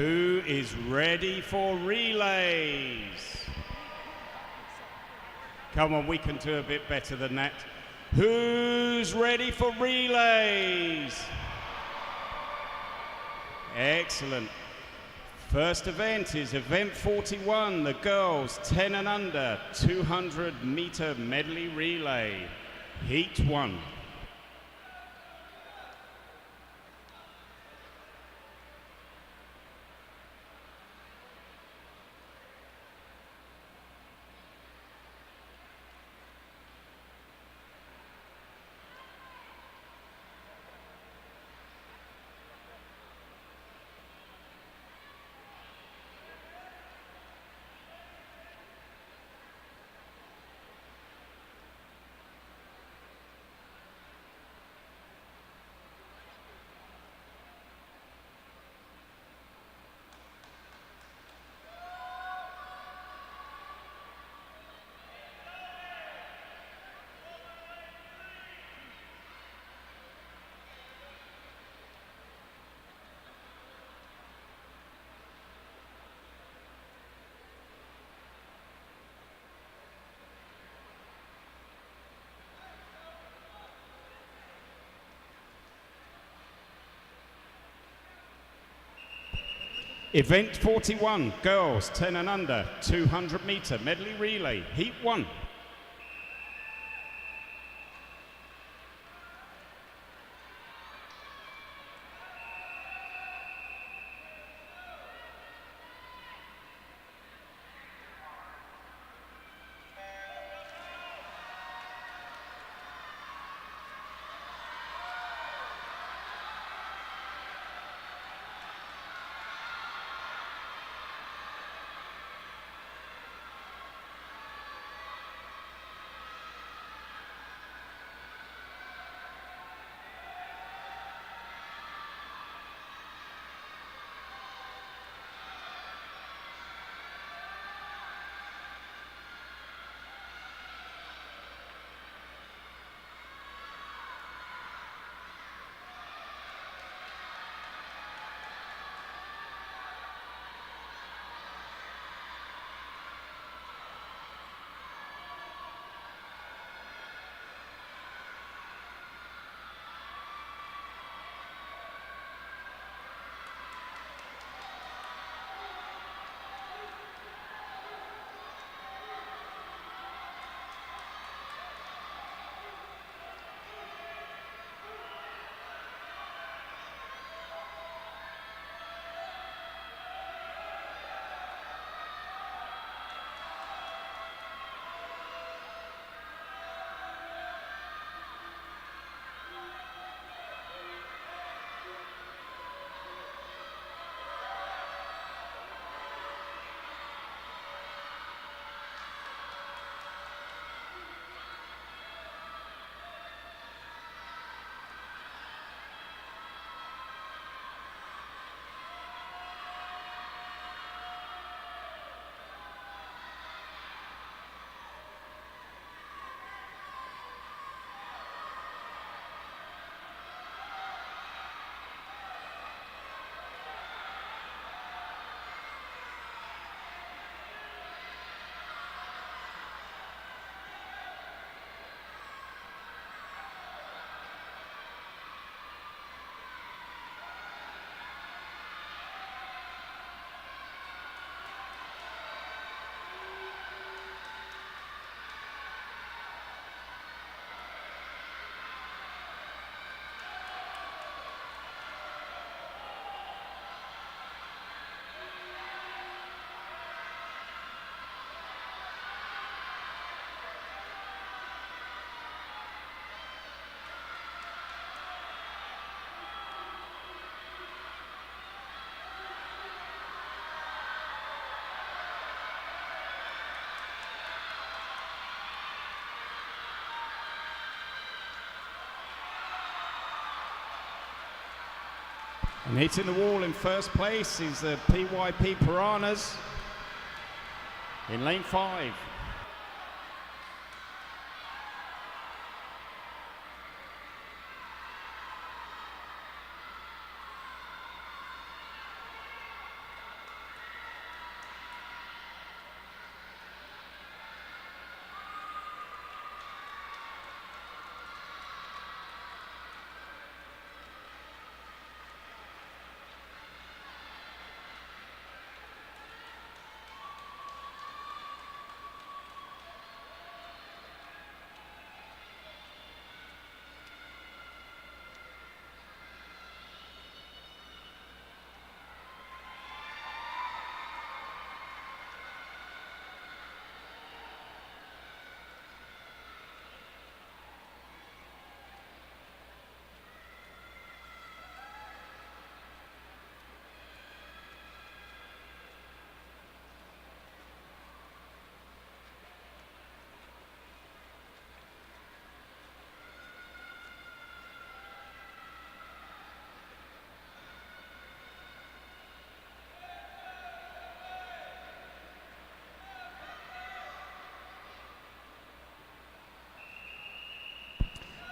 Who is ready for relays? Come on, we can do a bit better than that. Who's ready for relays? Excellent. First event is event 41, the girls 10 and under 200-meter medley relay, heat 1. Event 41, girls 10 and under 200-meter medley relay, heat 1. And hitting the wall in first place is the PYP Piranhas in lane 5.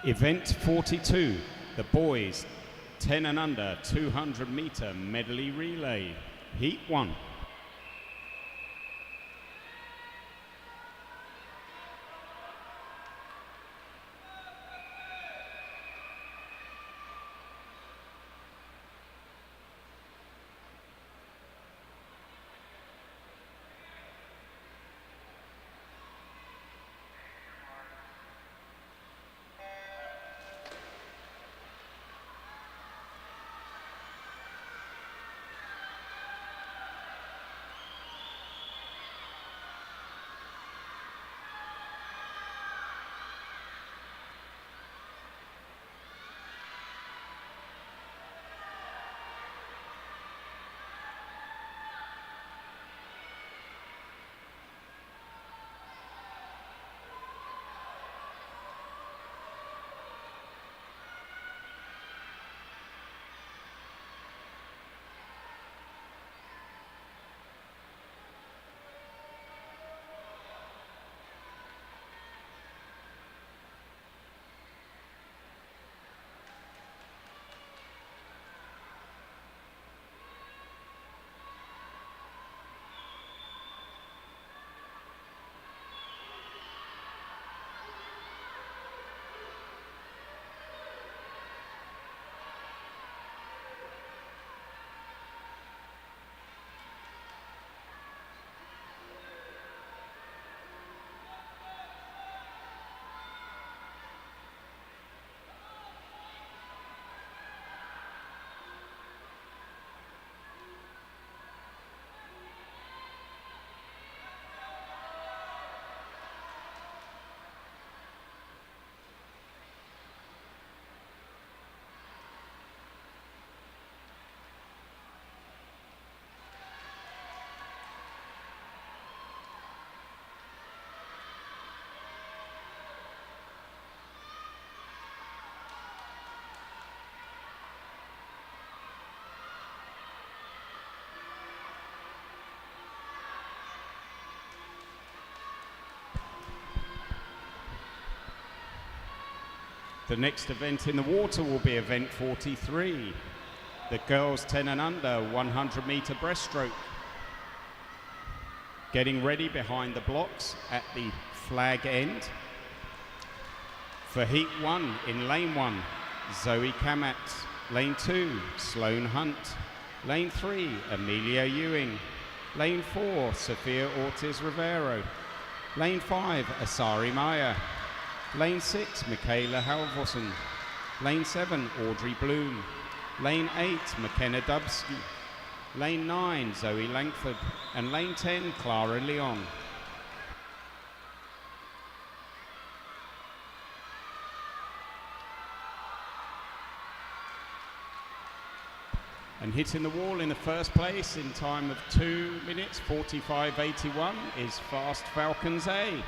Event 42, the boys 10 and under 200 meter medley relay, heat 1. The next event in the water will be event 43, the girls 10 and under 100 meter breaststroke. Getting ready behind the blocks at the flag end. For heat 1 in lane 1, Zoe Kamat. Lane 2, Sloan Hunt. Lane 3, Amelia Ewing. Lane 4, Sophia Ortiz Rivero. Lane 5, Asari Maya. Lane 6, Michaela Halvorsen. Lane 7, Audrey Bloom. Lane 8, McKenna Dubsky. Lane 9, Zoe Langford. And lane 10, Clara Leon. And hitting the wall in the first place in time of 2 minutes 45.81 is Fast Falcons A.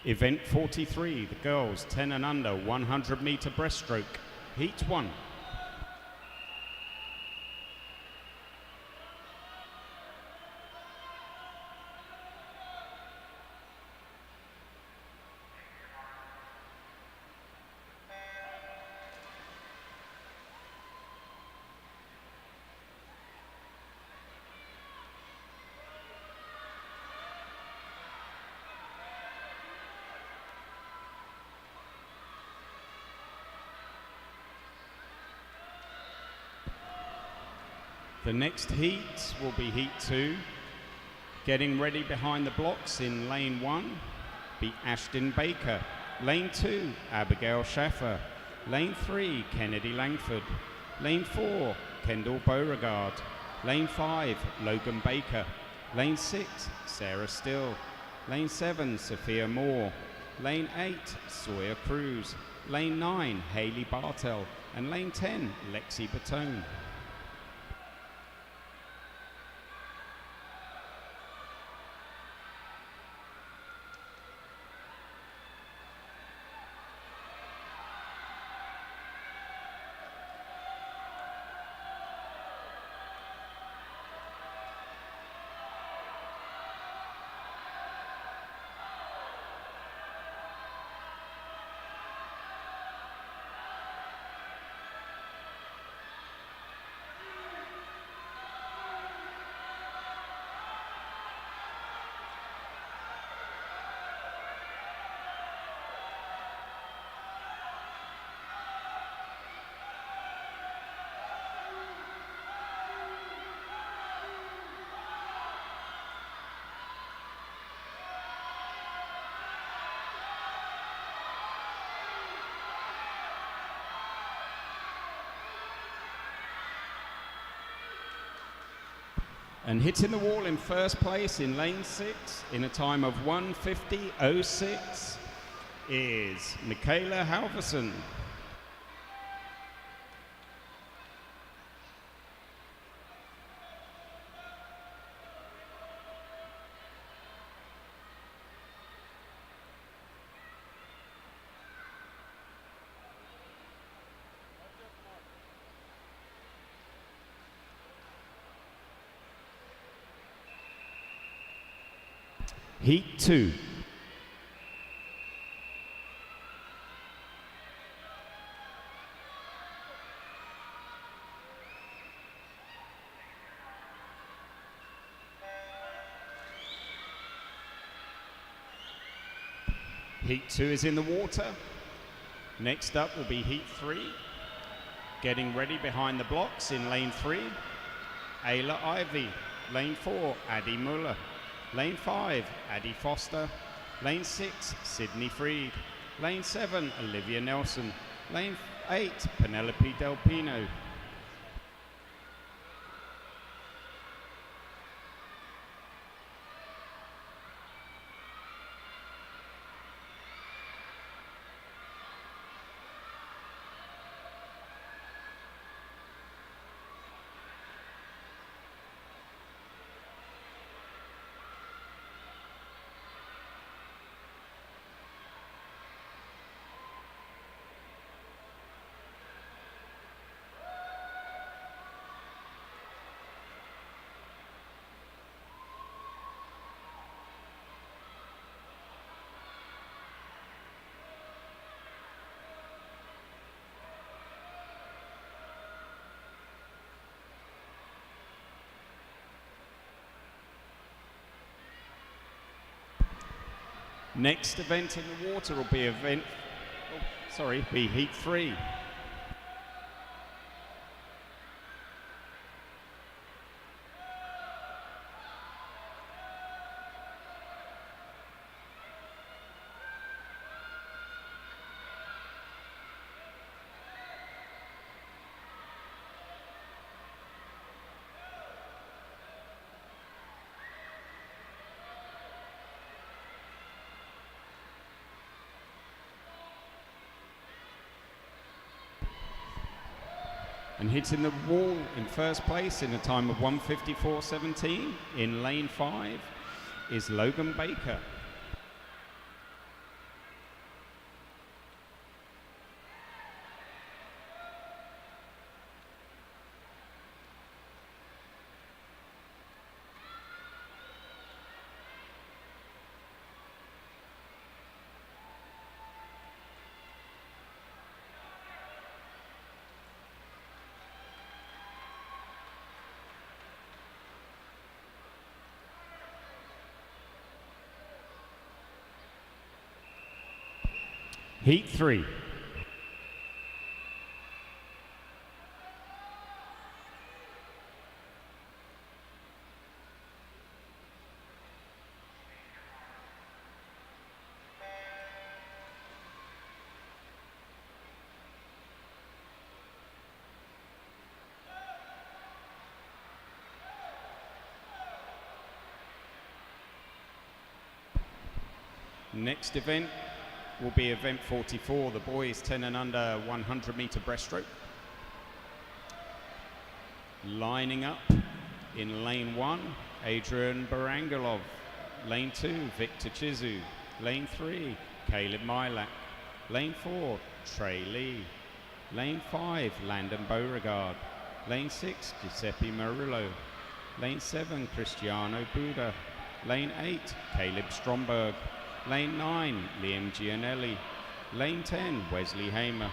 Event 43, the girls 10 and under 100 meter breaststroke, heat 1. The next heat will be heat 2. Getting ready behind the blocks in lane 1, be Ashton Baker. Lane 2, Abigail Schaffer. Lane 3, Kennedy Langford. Lane 4, Kendall Beauregard. Lane 5, Logan Baker. Lane 6, Sarah Still. Lane 7, Sophia Moore. Lane 8, Sawyer Cruz. Lane 9, Haley Bartell. And lane 10, Lexi Batone. And hitting the wall in first place in lane 6 in a time of 1:50.06 is Michaela Halverson. Heat 2. Heat 2 is in the water. Next up will be Heat 3. Getting ready behind the blocks in lane 3, Ayla Ivy. Lane 4, Addie Muller. Lane 5, Addie Foster. Lane 6, Sydney Freed. Lane 7, Olivia Nelson. Lane 8, Penelope Del Pino. Next event in the water will be be Heat 3. And hitting the wall in first place in a time of 1:54.17 in lane 5 is Logan Baker. Heat 3. Next event will be event 44, the boys 10 and under 100 meter breaststroke. Lining up in lane 1, Adrian Barangolov. Lane 2, Victor Chizu. Lane 3, Caleb Milak. Lane 4, Trey Lee. Lane 5, Landon Beauregard. Lane 6, Giuseppe Murillo. Lane 7, Cristiano Buda. Lane 8, Caleb Stromberg. Lane 9, Liam Gianelli. Lane 10, Wesley Hamer.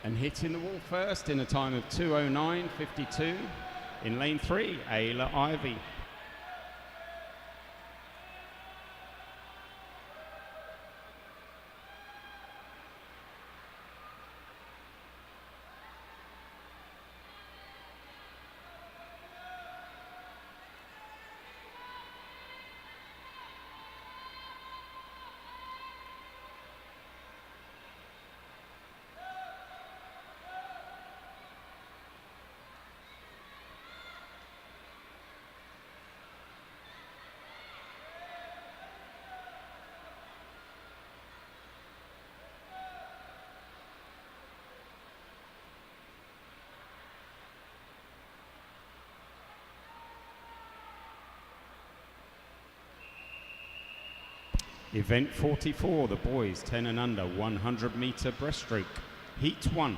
And hitting the wall first in a time of 2:09.52 in lane 3, Ayla Ivy. Event 44, the boys 10 and under 100 meter breaststroke, heat 1.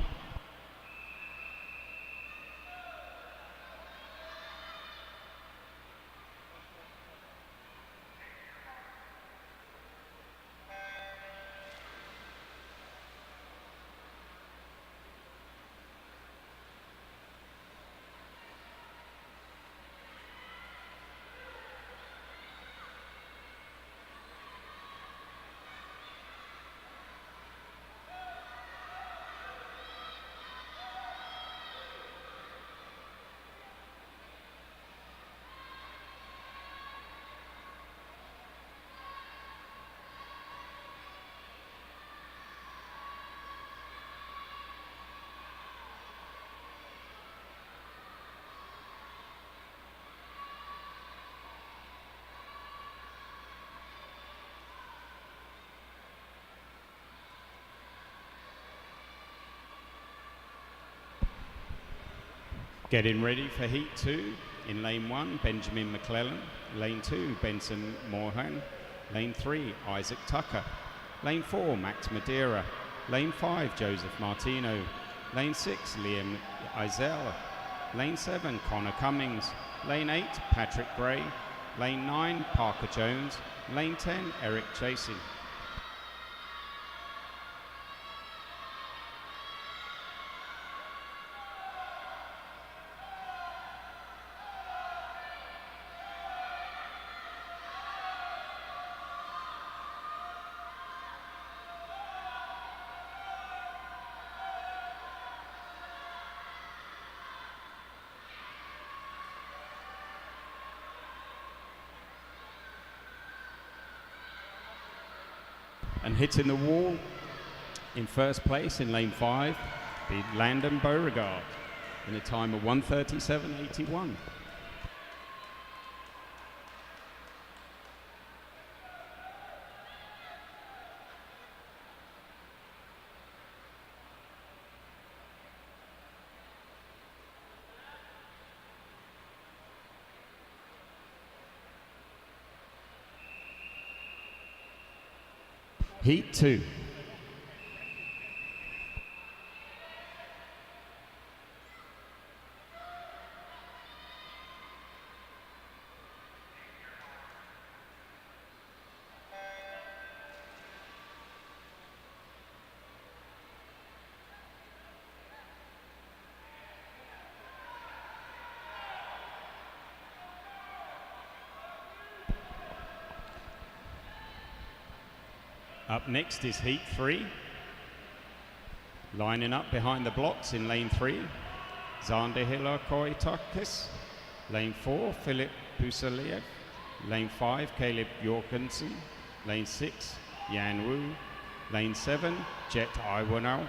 Getting ready for heat 2. In lane 1, Benjamin McClellan. Lane 2, Benson Mohan. Lane 3, Isaac Tucker. Lane 4, Max Madeira. Lane 5, Joseph Martino. Lane 6, Liam Izell. Lane 7, Connor Cummings. Lane 8, Patrick Gray. Lane 9, Parker Jones. Lane 10, Eric Chasey. And hitting the wall in first place in lane 5, be Landon Beauregard in a time of 1:37.81. Heat 2. Up next is Heat 3. Lining up behind the blocks in lane 3, Zander Hilakoitakis. Lane 4, Philip Pusaliev. Lane 5, Caleb Jorgensen. Lane 6, Yan Wu. Lane 7, Jet Iwanau.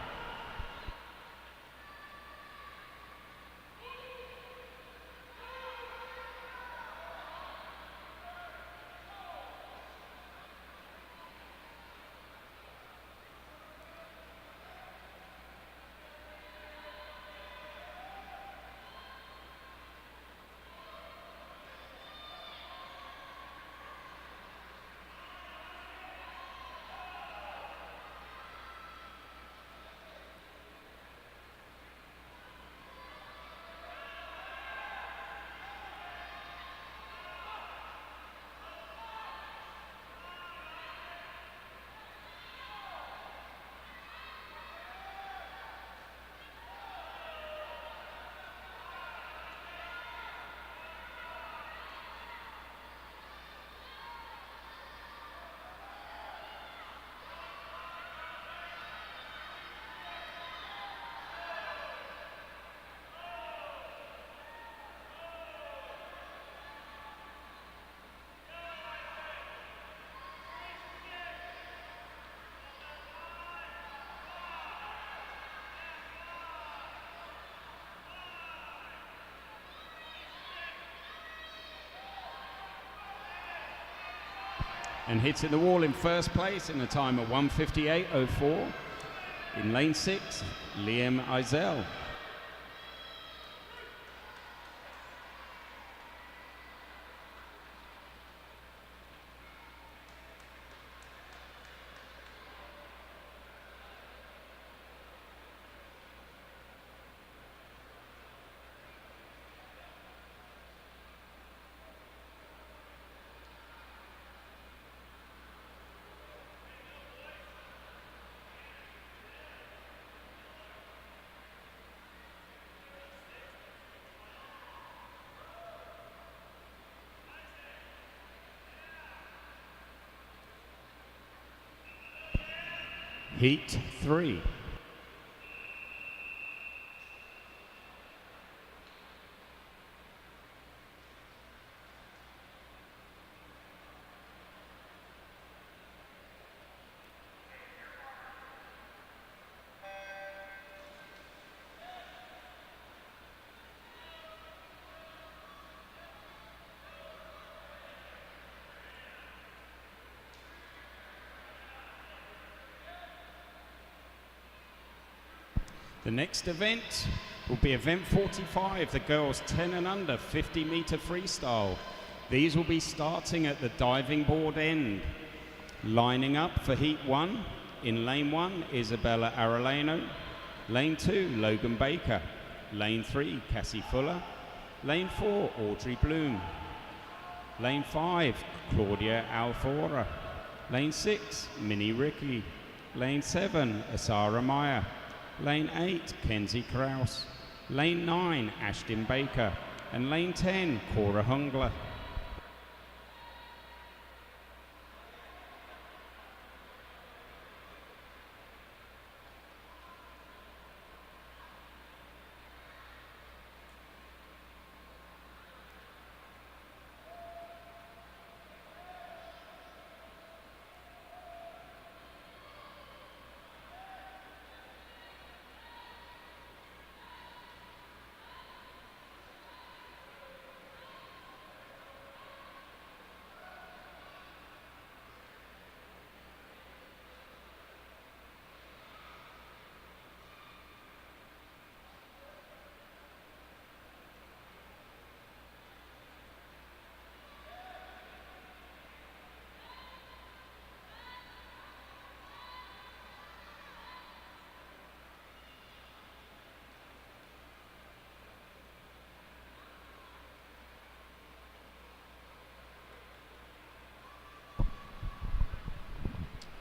And hitting the wall in first place in a time of 1:58.04. In lane 6, Liam Eisel. Heat 3. The next event will be event 45, the girls 10 and under 50-meter freestyle. These will be starting at the diving board end. Lining up for heat 1, in lane 1, Isabella Arellano. Lane 2, Logan Baker. Lane 3, Cassie Fuller. Lane 4, Audrey Bloom. Lane 5, Claudia Alfora. Lane 6, Minnie Ricky. Lane 7, Asara Meyer. Lane 8, Kenzie Kraus. Lane 9, Ashton Baker. And lane 10, Cora Hungler.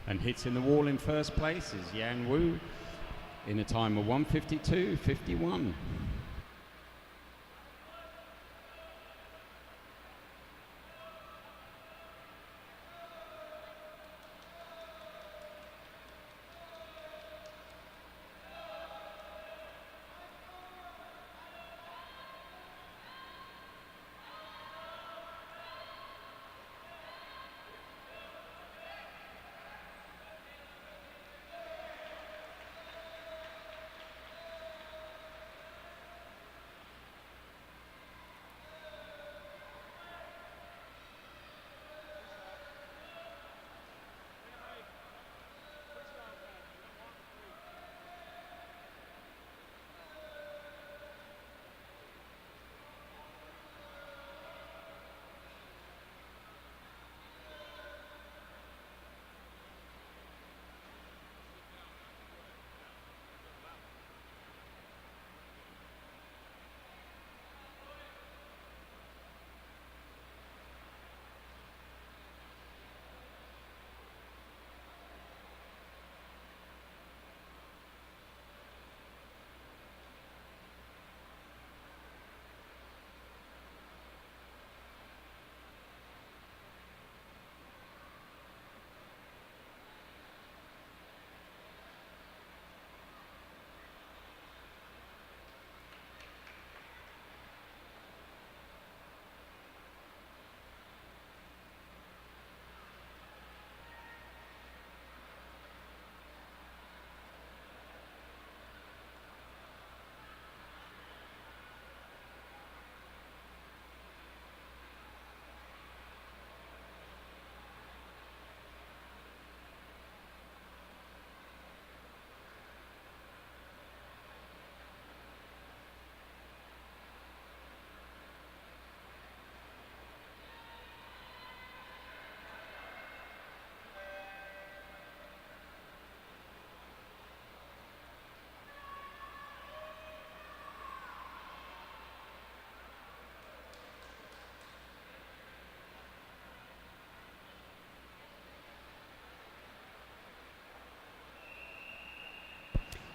And hitting the wall in first place is Yang Wu in a time of 1:52.51.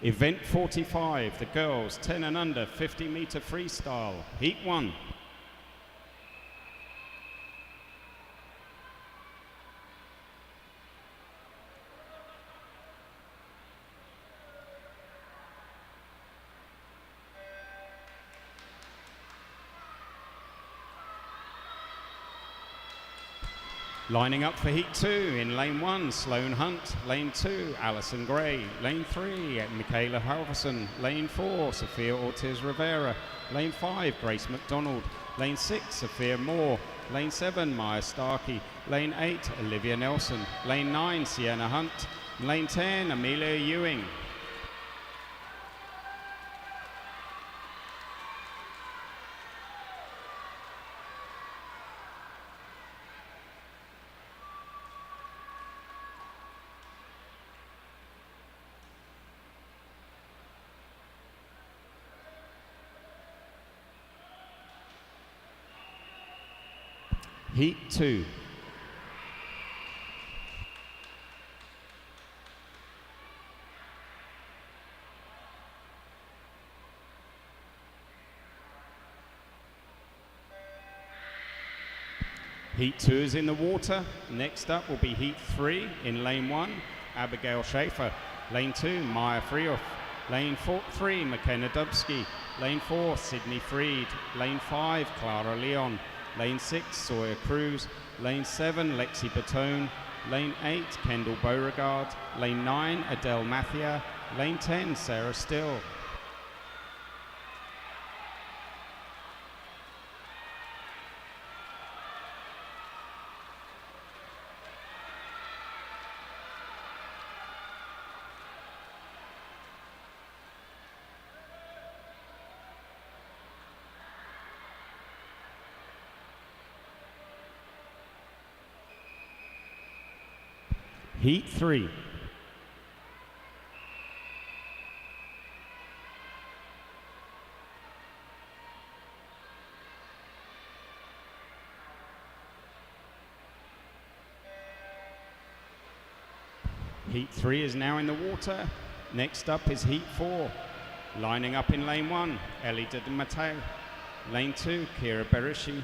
Event 45, the girls 10 and under 50-meter freestyle, heat 1. Lining up for heat 2 in lane 1, Sloan Hunt. Lane 2, Alison Gray. Lane 3, Michaela Halverson. Lane 4, Sophia Ortiz Rivera. Lane 5, Grace McDonald. Lane 6, Sophia Moore. Lane 7, Maya Starkey. Lane 8, Olivia Nelson. Lane 9, Sienna Hunt. Lane 10, Amelia Ewing. Heat 2. Heat 2 is in the water. Next up will be Heat 3 in lane 1, Abigail Schaefer. Lane 2, Maya Freoff. Lane 3, McKenna Dubsky. Lane 4, Sydney Freed. Lane 5, Clara Leon. Lane 6, Sawyer Cruz. Lane 7, Lexi Batone. Lane 8, Kendall Beauregard. Lane 9, Adele Mathia. Lane 10, Sarah Still. Heat 3. Heat 3 is now in the water. Next up is Heat 4. Lining up in lane 1, Ellie de Matteo. Lane 2, Kira Bereshi.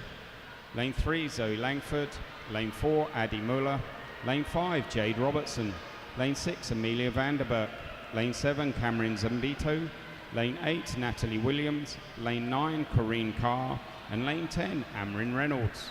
Lane 3, Zoe Langford. Lane 4, Addie Muller. Lane 5, Jade Robertson. Lane 6, Amelia Vanderberg. Lane 7, Cameron Zambito. Lane 8, Natalie Williams. Lane 9, Corinne Carr. And lane 10, Amrin Reynolds.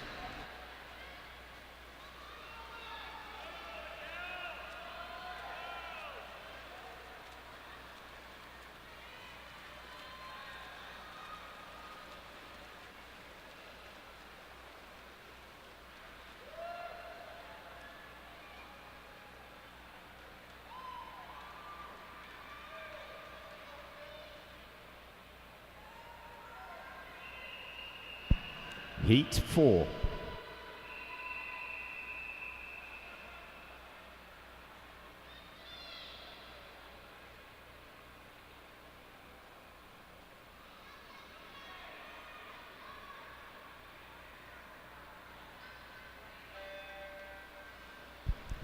Heat 4.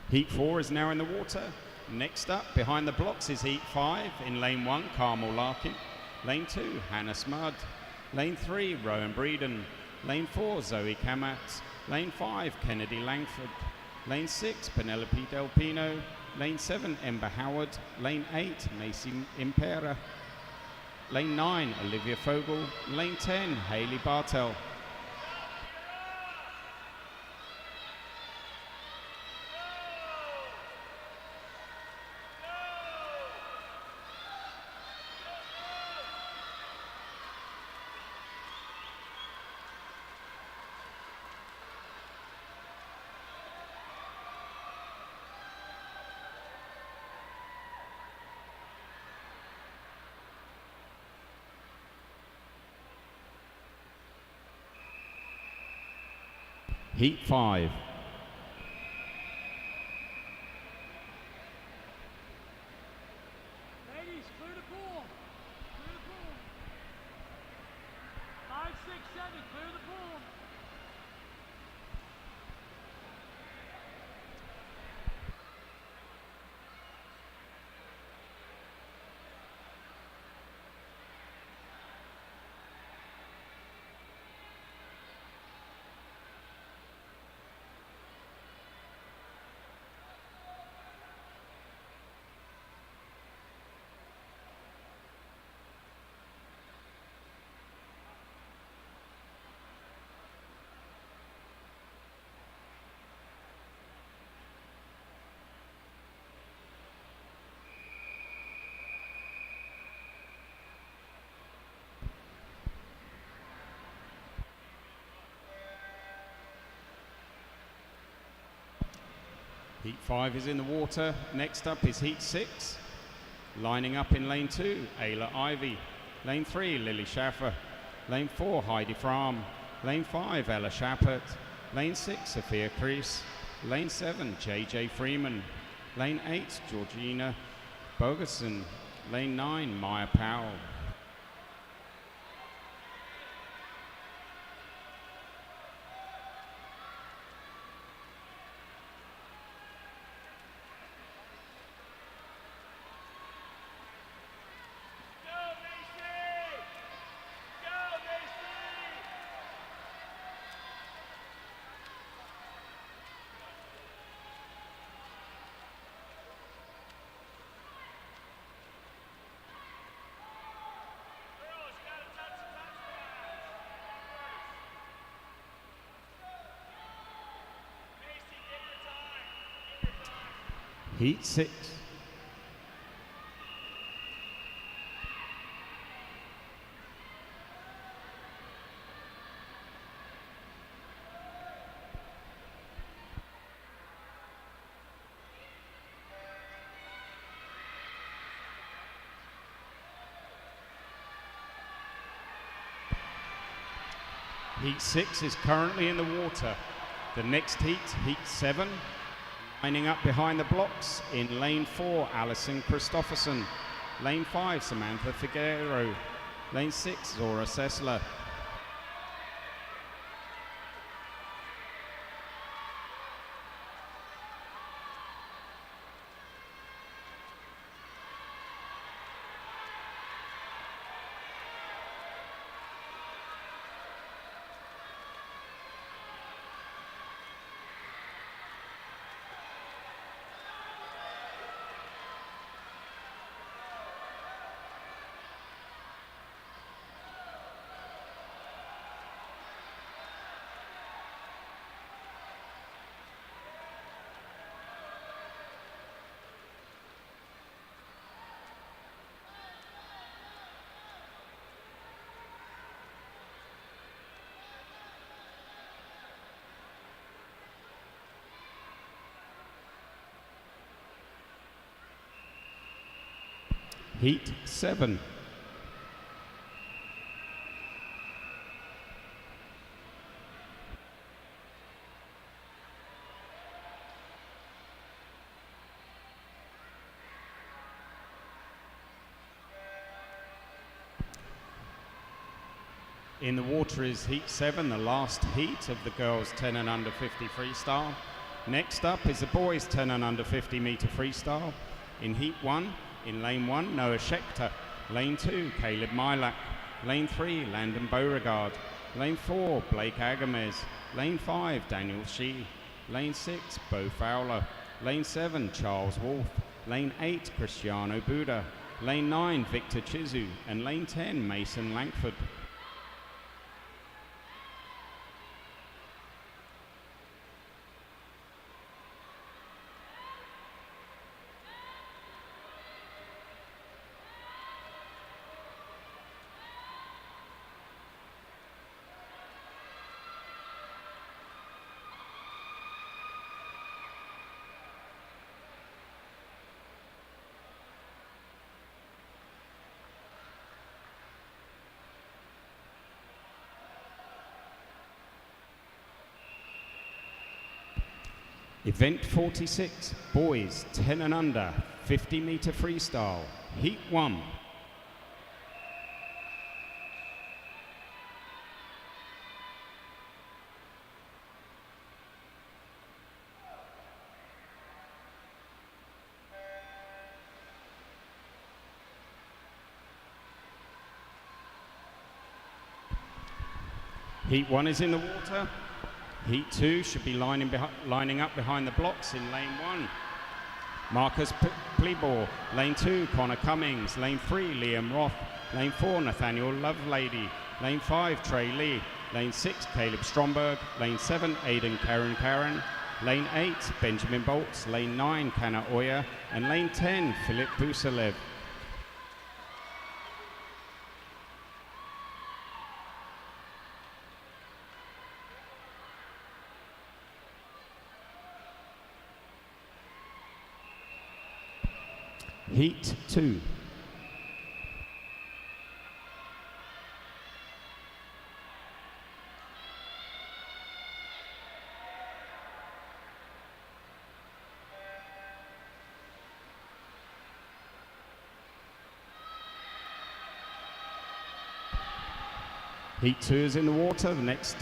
Heat 4 is now in the water. Next up, behind the blocks, is Heat 5. In lane 1, Carmel Larkin. Lane 2, Hannah Smud. Lane 3, Rowan Breeden. Lane 4, Zoe Kamat. Lane 5, Kennedy Langford. Lane 6, Penelope Del Pino. Lane 7, Ember Howard. Lane 8, Macy Impera. Lane 9, Olivia Fogel. Lane 10, Hayley Bartell. Heat 5. Ladies, clear the pool. Clear the pool. 5, 6, 7, clear the pool. Heat 5 is in the water. Next up is Heat 6. Lining up in lane 2, Ayla Ivy. Lane 3, Lily Schaffer. Lane 4, Heidi Fram. Lane 5, Ella Shappert. Lane 6, Sophia Kreese. Lane 7, JJ Freeman. Lane 8, Georgina Bogerson. Lane 9, Maya Powell. Heat 6. Heat 6 is currently in the water. The next heat, Heat 7, lining up behind the blocks in lane 4, Alison Christopherson. Lane 5, Samantha Figueroa. Lane 6, Zora Sessler. Heat 7. In the water is Heat 7, the last heat of the girls 10 and under 50 freestyle. Next up is the boys 10 and under 50 meter freestyle. In Heat 1, in Lane 1, Noah Schechter. Lane 2, Caleb Milak. Lane 3, Landon Beauregard. Lane 4, Blake Agamez. Lane 5, Daniel Shee. Lane 6, Bo Fowler. Lane 7, Charles Wolf. Lane 8, Cristiano Buda. Lane 9, Victor Chizu. And Lane 10, Mason Langford. Event 46, boys 10 and under, 50 meter freestyle, Heat 1. Heat 1 is in the water. Heat 2 should be lining up behind the blocks in Lane 1. Marcus Plebor. Lane 2, Connor Cummings. Lane 3, Liam Roth. Lane 4, Nathaniel Lovelady. Lane 5, Trey Lee. Lane 6, Caleb Stromberg. Lane 7, Aidan Karen. Lane 8, Benjamin Bolts. Lane 9, Kana Oya. And Lane 10, Philip Busalev. Heat 2. Heat 2 is in the water. The next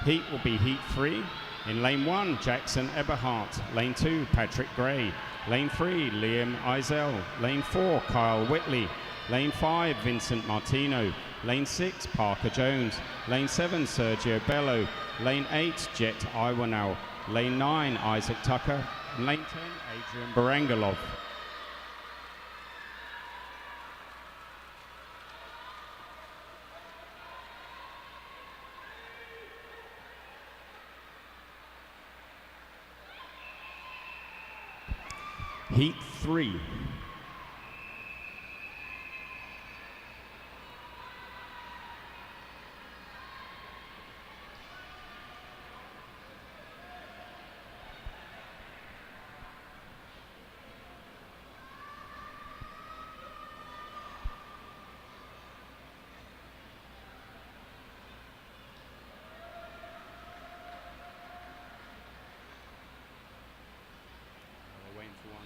heat will be Heat 3. In Lane 1, Jackson Eberhardt. Lane 2, Patrick Gray. Lane 3, Liam Eisel. Lane 4, Kyle Whitley. Lane 5, Vincent Martino. Lane 6, Parker Jones. Lane 7, Sergio Bello. Lane 8, Jet Iwanau. Lane 9, Isaac Tucker. And Lane 10, Adrian Barangalov. Heat 3. We're waiting for one.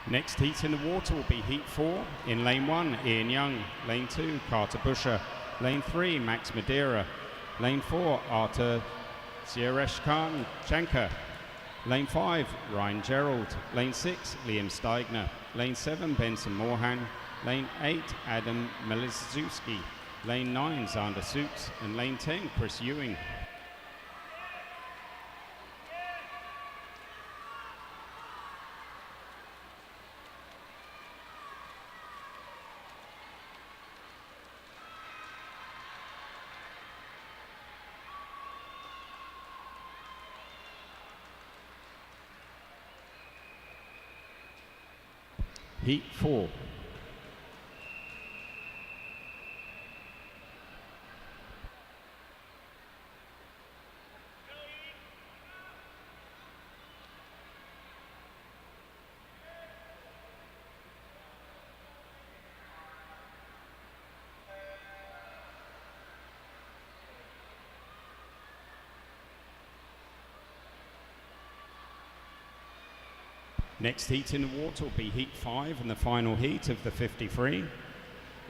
Next heat in the water will be Heat 4. In Lane 1, Ian Young. Lane 2, Carter Busher. Lane 3, Max Madeira. Lane 4, Arthur Siereshkan Shankar. Lane 5, Ryan Gerald. Lane 6, Liam Steigner. Lane 7, Benson Morhan. Lane 8, Adam Meliszewski. Lane 9, Xander Suits. And Lane 10, Chris Ewing. Heat 4. Next heat in the water will be heat 5 and the final heat of the 53.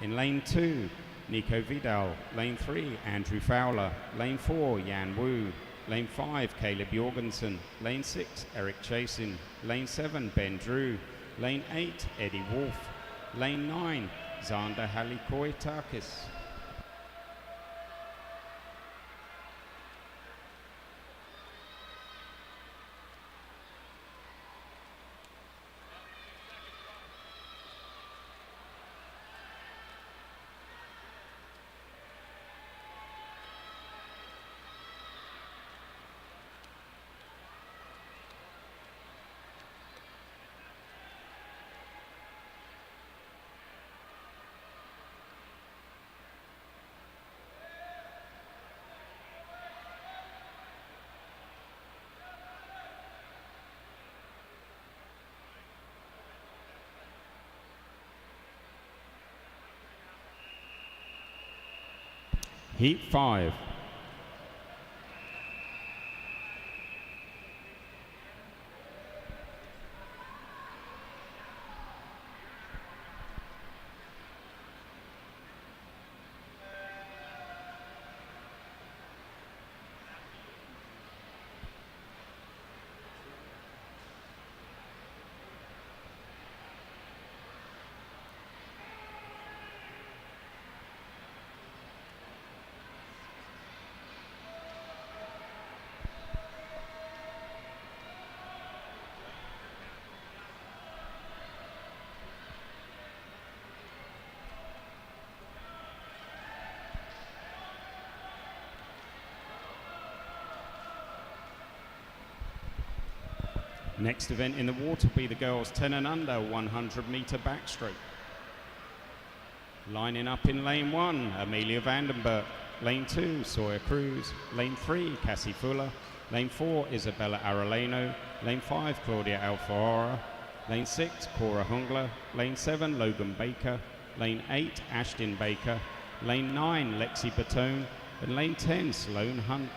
In lane 2, Nico Vidal. Lane 3, Andrew Fowler. Lane 4, Jan Wu. Lane 5, Caleb Jorgensen. Lane 6, Eric Chasin. Lane 7, Ben Drew. Lane 8, Eddie Wolf. Lane 9, Zander Halikoitakis. Heat 5. Next event in the water will be the girls 10 and under 100 meter backstroke. Lining up in lane 1, Amelia Vandenberg. Lane 2, Sawyer Cruz. Lane 3, Cassie Fuller. Lane 4, Isabella Arellano. Lane 5, Claudia Alfahora. Lane 6, Cora Hungler. Lane 7, Logan Baker. Lane 8, Ashton Baker. Lane 9, Lexi Batone. And lane 10, Sloan Hunt.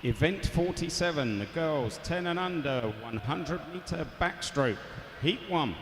Event 47, the girls 10 and under 100 meter backstroke, heat 1.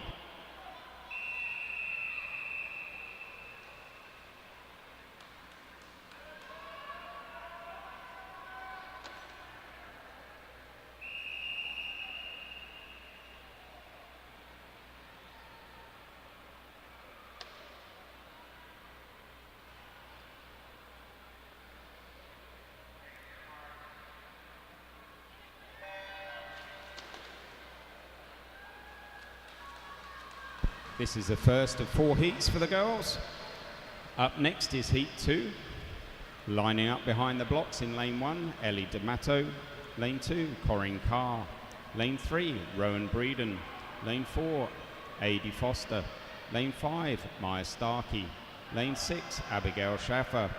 This is the first of 4 heats for the girls. Up next is heat 2. Lining up behind the blocks in lane 1, Ellie D'Amato. Lane 2, Corinne Carr. Lane 3, Rowan Breeden. Lane 4, Adi Foster. Lane 5, Maya Starkey. Lane 6, Abigail Schaffer.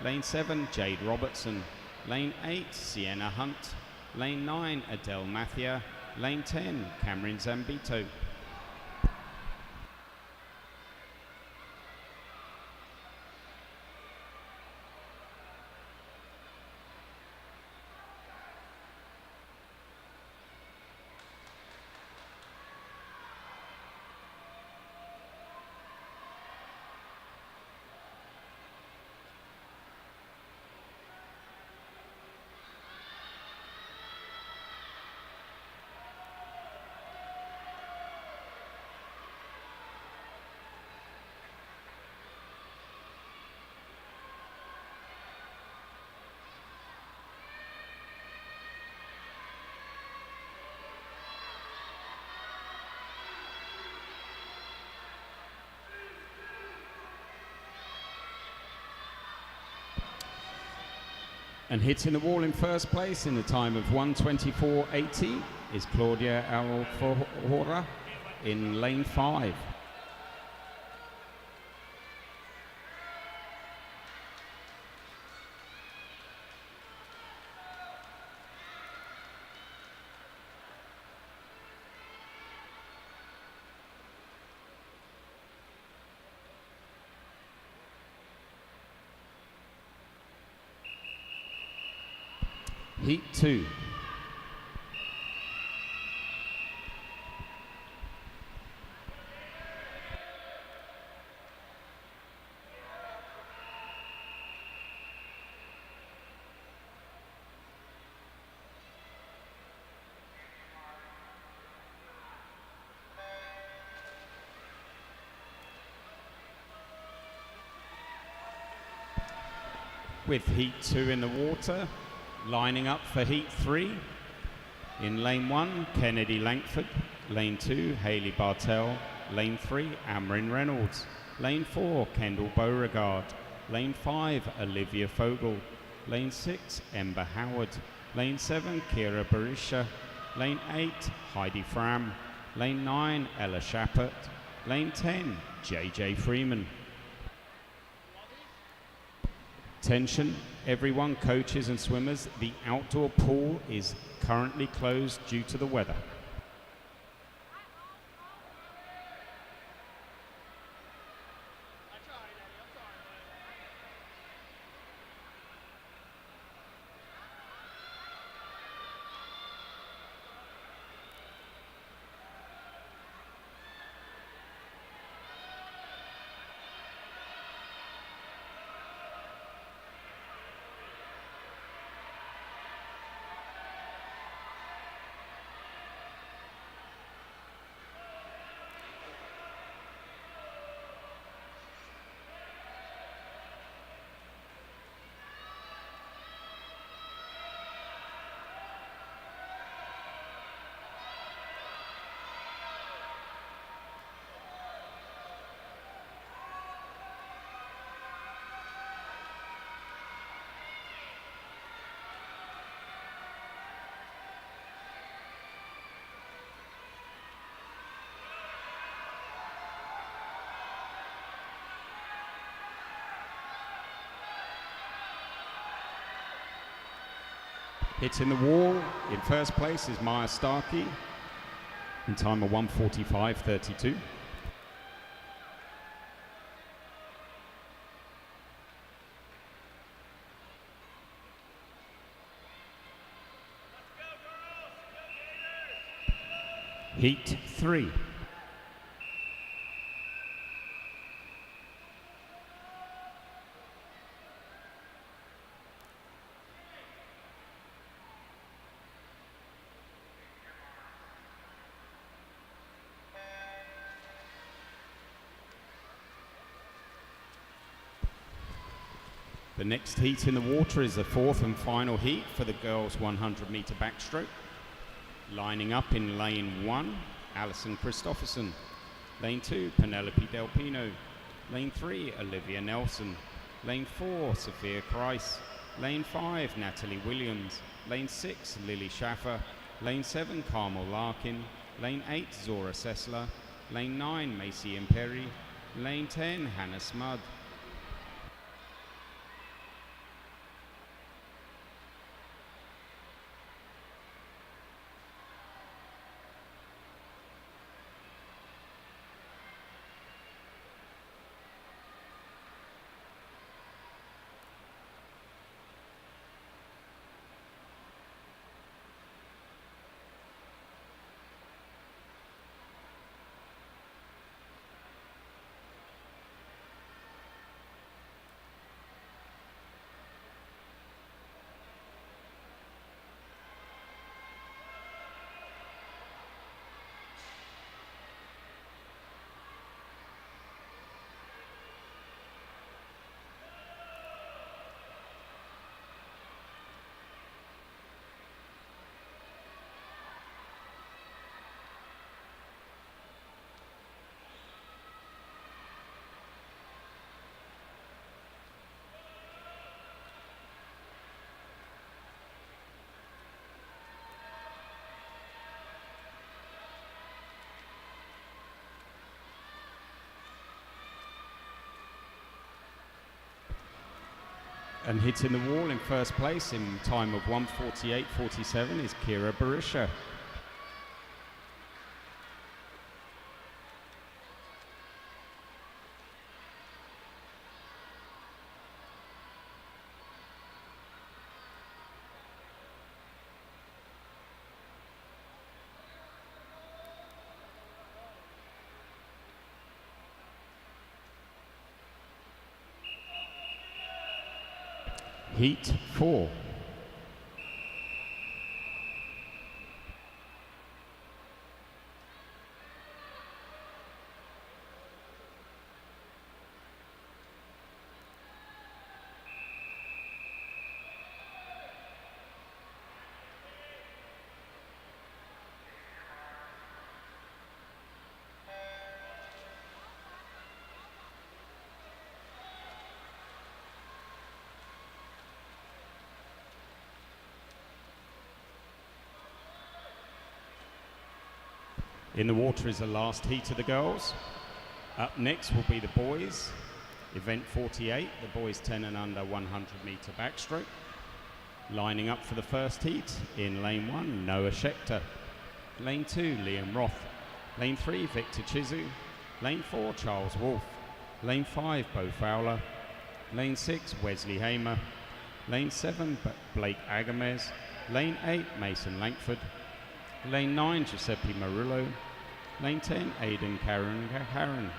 Lane 7, Jade Robertson. Lane 8, Sienna Hunt. Lane 9, Adele Mathia. Lane 10, Cameron Zambito. And hitting the wall in first place in the time of 1:24.80 is Claudia Alfajora in lane 5. Heat 2. With Heat 2 in the water, lining up for Heat 3. In lane 1, Kennedy Langford. Lane 2, Hayley Bartell. Lane 3, Amrin Reynolds. Lane 4, Kendall Beauregard. Lane 5, Olivia Fogel. Lane 6, Ember Howard. Lane 7, Kira Barisha. Lane 8, Heidi Fram. Lane 9, Ella Shappert. Lane 10, JJ Freeman. Attention, everyone, coaches and swimmers, the outdoor pool is currently closed due to the weather. Hitting the wall in first place is Maya Starkey in time of 1:45.32. Heat 3. The next heat in the water is the fourth and final heat for the girls' 100-meter backstroke. Lining up in lane 1, Alison Christopherson. Lane 2, Penelope Del Pino. Lane 3, Olivia Nelson. Lane 4, Sophia Kreis. Lane 5, Natalie Williams. Lane 6, Lily Schaffer. Lane 7, Carmel Larkin. Lane 8, Zora Sessler. Lane 9, Macy Imperi. Lane 10, Hannah Smud. And hitting the wall in first place in time of 1:48.47 is Kira Barisha. Heat 4. In the water is the last heat of the girls. Up next will be the boys. Event 48, the boys 10 and under 100 meter backstroke. Lining up for the first heat in lane 1, Noah Schechter. Lane 2, Liam Roth. Lane 3, Victor Chizu. Lane 4, Charles Wolfe. Lane 5, Bo Fowler. Lane 6, Wesley Hamer. Lane 7, Blake Agamez. Lane 8, Mason Langford. Lane 9, Giuseppe Marillo. Lane 10, Aidan Karen.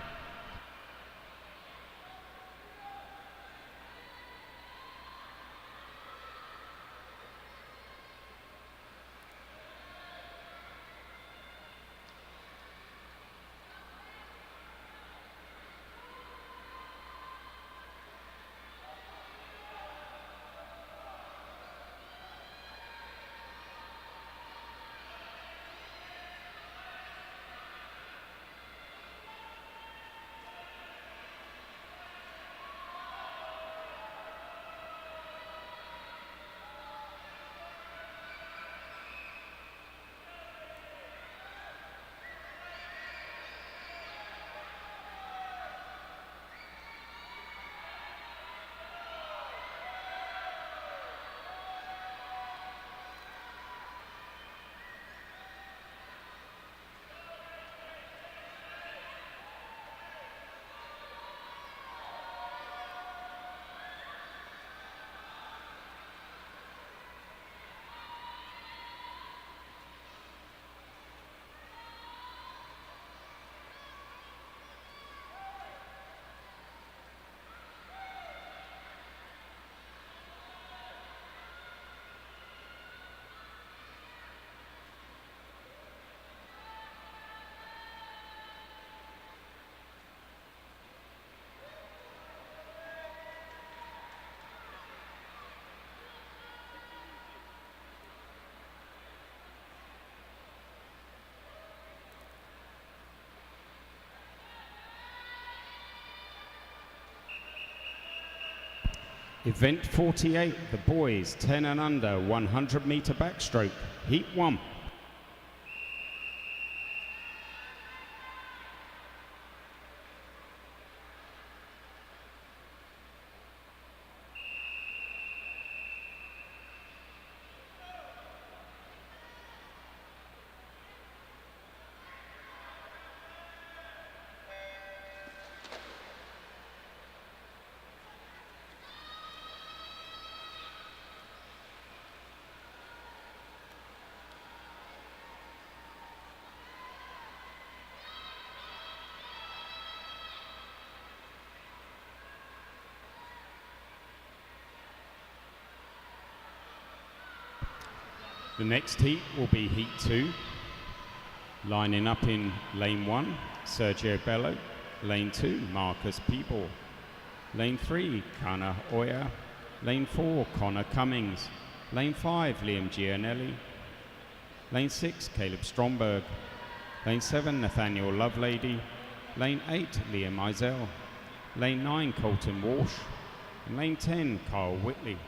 Event 48, the boys 10 and under 100 meter backstroke, heat 1. The next heat will be heat 2. Lining up in lane 1, Sergio Bello. Lane 2, Marcus Peeble. Lane 3, Kana Oya. Lane 4, Connor Cummings. Lane 5, Liam Gianelli. Lane 6, Caleb Stromberg. Lane 7, Nathaniel Lovelady. Lane 8, Liam Eisel. Lane 9, Colton Walsh. And lane 10, Kyle Whitley.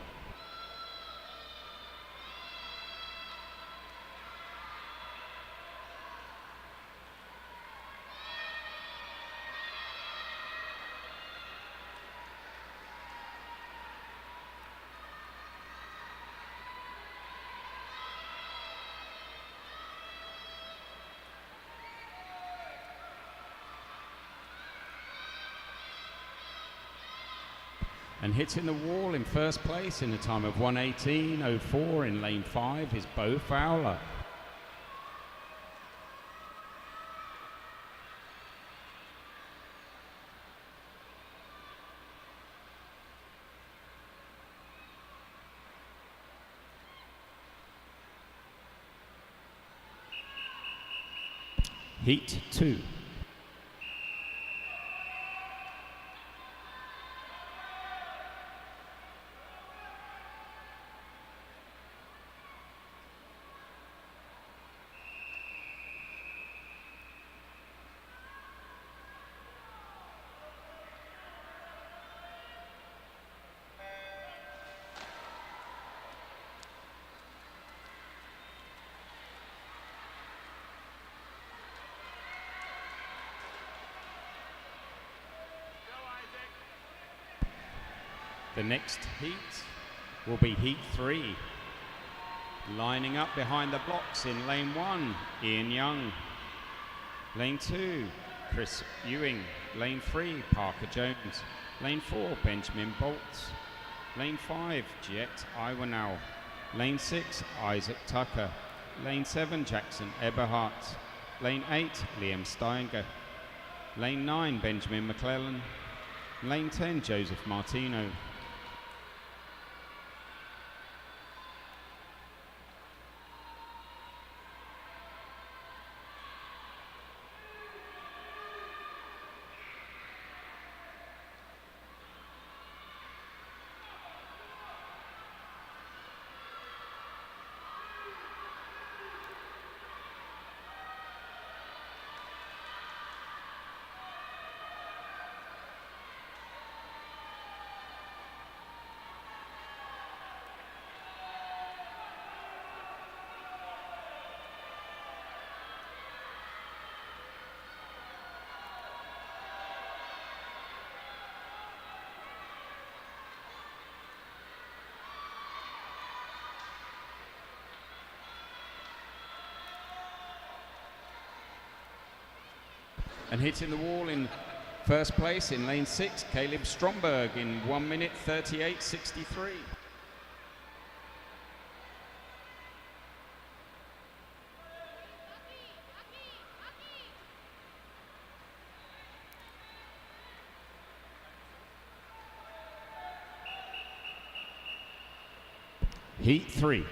And hitting the wall in first place in a time of 1:18.04 in lane 5 is Bo Fowler. Heat 2. The next heat will be Heat 3. Lining up behind the blocks in lane 1, Ian Young. Lane 2, Chris Ewing. Lane 3, Parker Jones. Lane 4, Benjamin Bolts. Lane 5, Jet Iwanow. Lane 6, Isaac Tucker. Lane 7, Jackson Eberhardt. Lane 8, Liam Steiger. Lane 9, Benjamin McClellan. Lane 10, Joseph Martino. And hitting the wall in first place in lane 6, Caleb Stromberg in 1:38.63. Heat 3.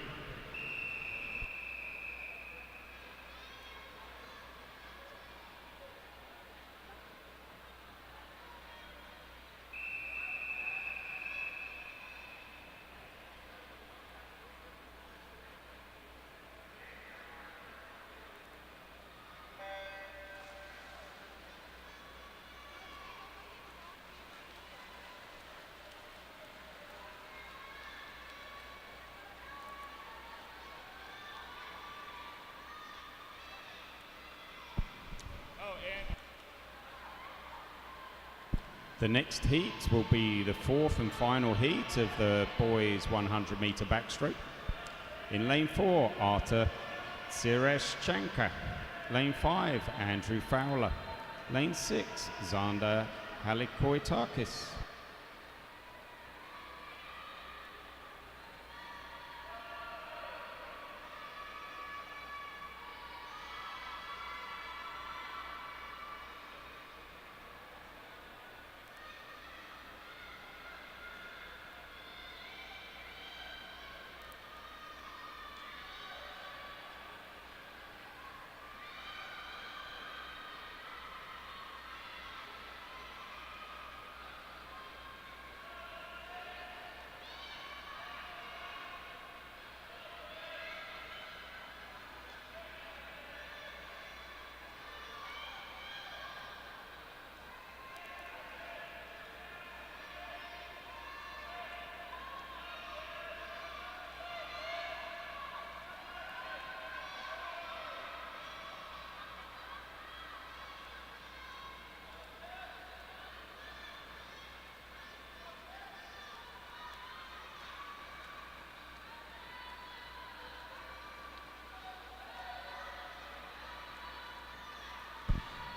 The next heat will be the fourth and final heat of the boys 100-meter backstroke. In lane 4, Artur Tsireshchenko. Lane 5, Andrew Fowler. Lane 6, Zander Halikoitakis.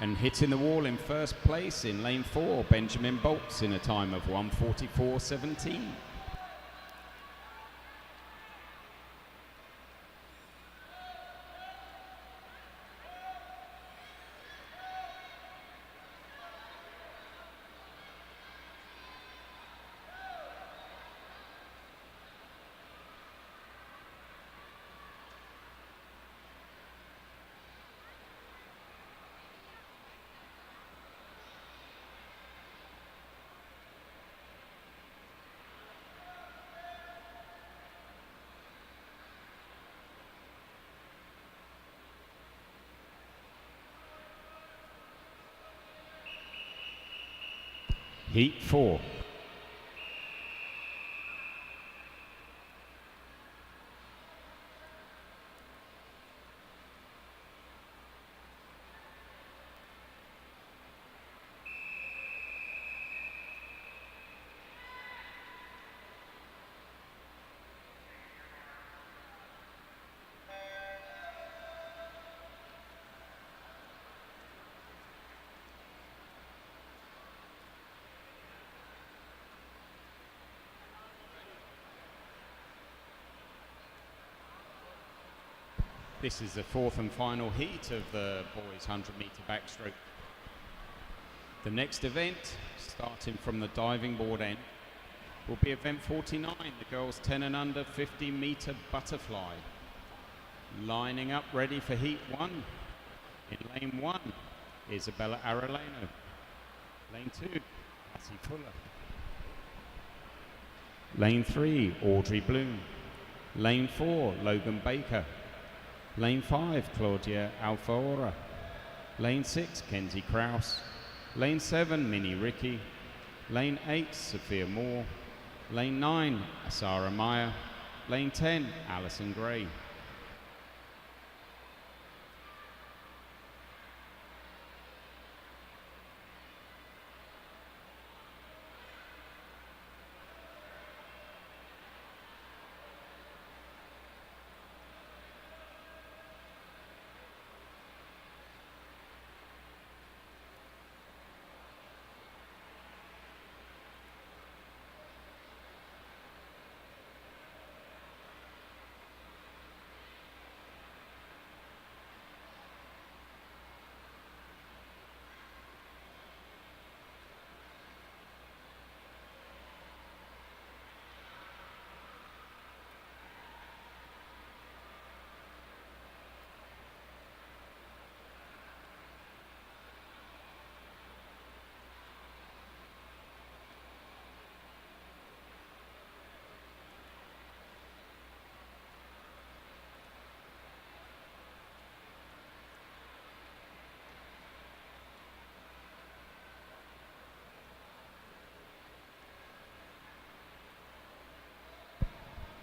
And hitting the wall in first place in lane 4, Benjamin Bolts in a time of 1:44.17. Heat 4. This is the fourth and final heat of the boys' 100-meter backstroke. The next event, starting from the diving board end, will be event 49, the girls' 10 and under 50-meter butterfly. Lining up ready for heat 1. In lane 1, Isabella Arellano. Lane 2, Cassie Fuller. Lane 3, Audrey Bloom. Lane 4, Logan Baker. Lane 5, Claudia Alfaora. Lane 6, Kenzie Kraus. Lane 7, Minnie Ricky. Lane 8, Sophia Moore. Lane 9, Asara Meyer. Lane 10, Alison Gray.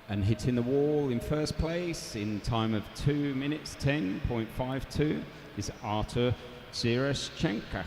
And hitting the wall in first place in time of 2 minutes 10.52 is Artur Zirashchenko.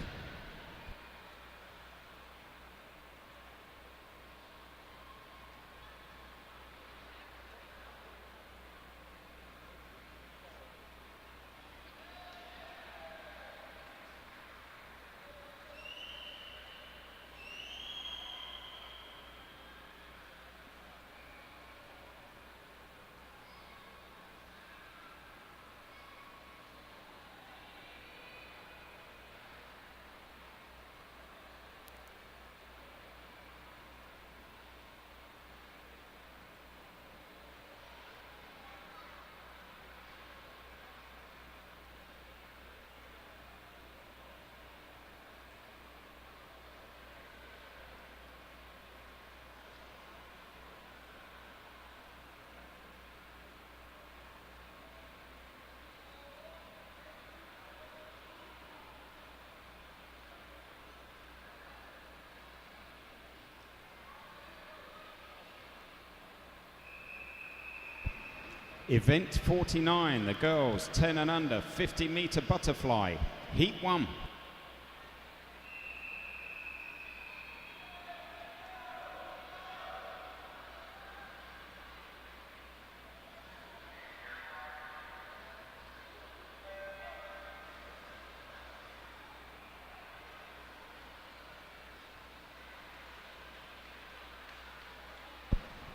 Event 49, the girls 10 and under 50-meter butterfly, heat 1.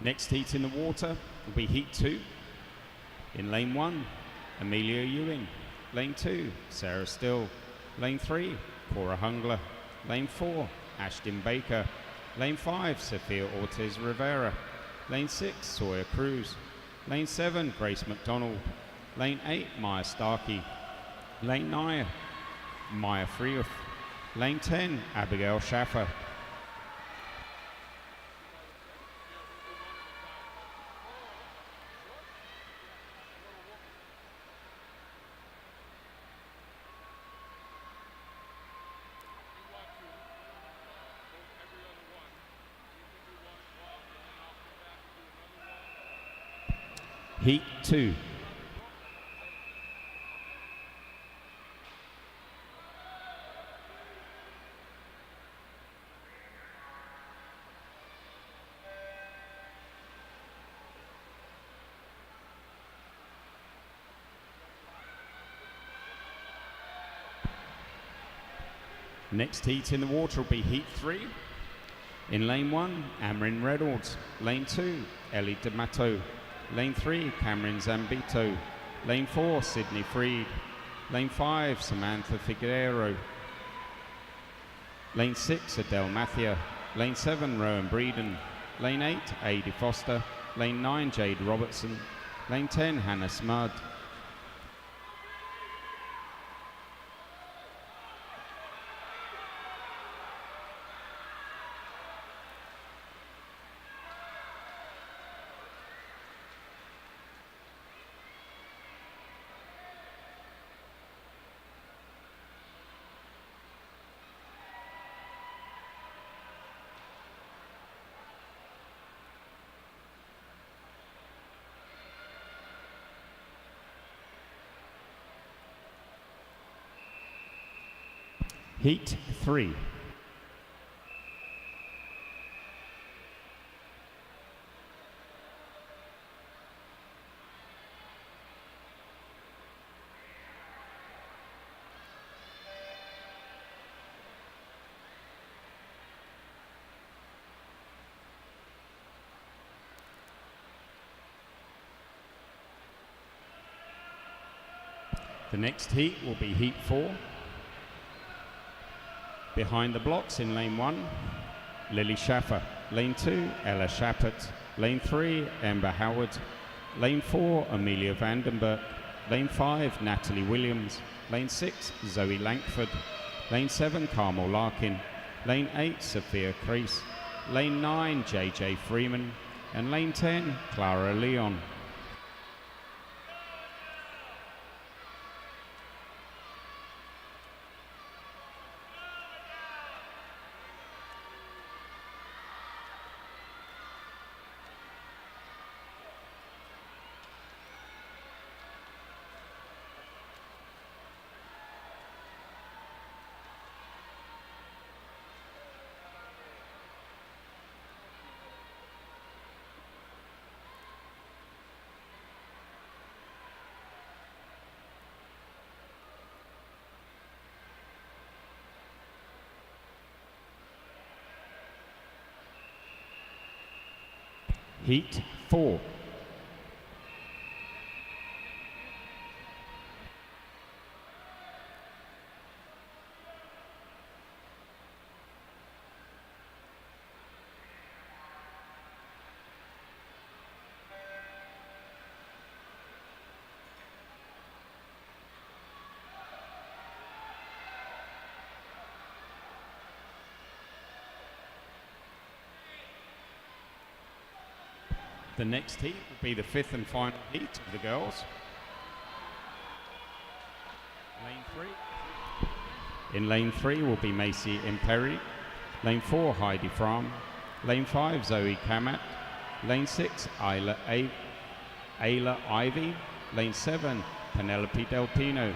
Next heat in the water will be heat 2. In lane 1, Amelia Ewing. Lane 2, Sarah Still. Lane 3, Cora Hungler. Lane 4, Ashton Baker. Lane 5, Sophia Ortiz Rivera. Lane 6, Sawyer Cruz. Lane 7, Grace McDonald. Lane 8, Maya Starkey. Lane 9, Maya Freeth. Lane 10, Abigail Schaffer. Heat 2. Next heat in the water will be heat 3. In lane 1, Amrin Reynolds. Lane 2, Ellie D'Amato. Lane 3, Cameron Zambito. Lane 4, Sydney Freed. Lane 5, Samantha Figueroa. Lane 6, Adele Mathia. Lane 7, Rowan Breeden. Lane 8, Adi Foster. Lane 9, Jade Robertson. Lane 10, Hannah Smud. Heat 3. The next heat will be heat 4. Behind the blocks in lane 1, Lily Schaffer. Lane 2, Ella Shappert. Lane 3, Amber Howard. Lane 4, Amelia Vandenberg. Lane 5, Natalie Williams. Lane 6, Zoe Langford. Lane 7, Carmel Larkin. Lane 8, Sophia Crease. Lane 9, JJ Freeman. And lane 10, Clara Leon. Heat 4. The next heat will be the 5th and final heat of the girls. Lane 3. In lane 3 will be Macy Imperi. Lane 4, Heidi Fromm. Lane 5, Zoe Kamat. Lane 6, Ayla Ivy. Lane 7, Penelope Del Pino.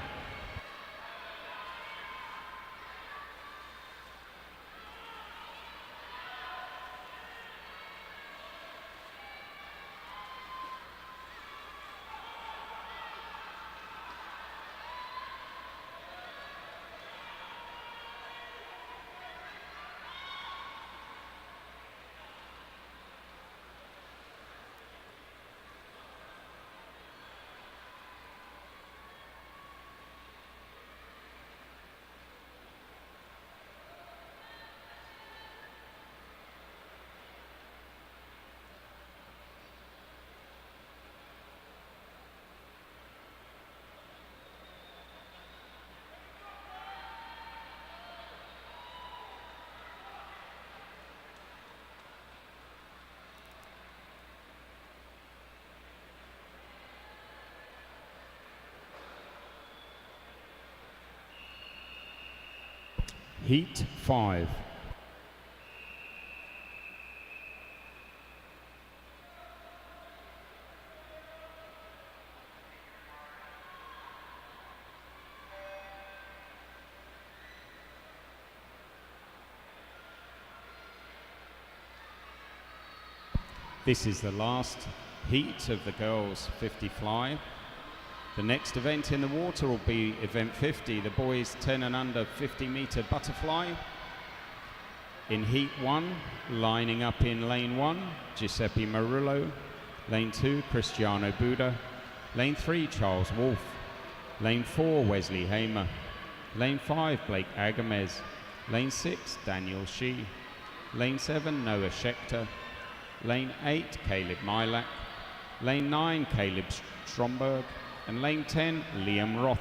Heat 5. This is the last heat of the girls 50 fly. The next event in the water will be event 50, the boys 10 and under 50-meter butterfly. In heat 1, lining up in lane 1, Giuseppe Marullo. Lane 2, Cristiano Buda. Lane 3, Charles Wolfe. Lane 4, Wesley Hamer. Lane 5, Blake Agamez. Lane 6, Daniel Shee. Lane 7, Noah Schechter. Lane 8, Caleb Milak. Lane 9, Caleb Stromberg. And lane 10, Liam Roth.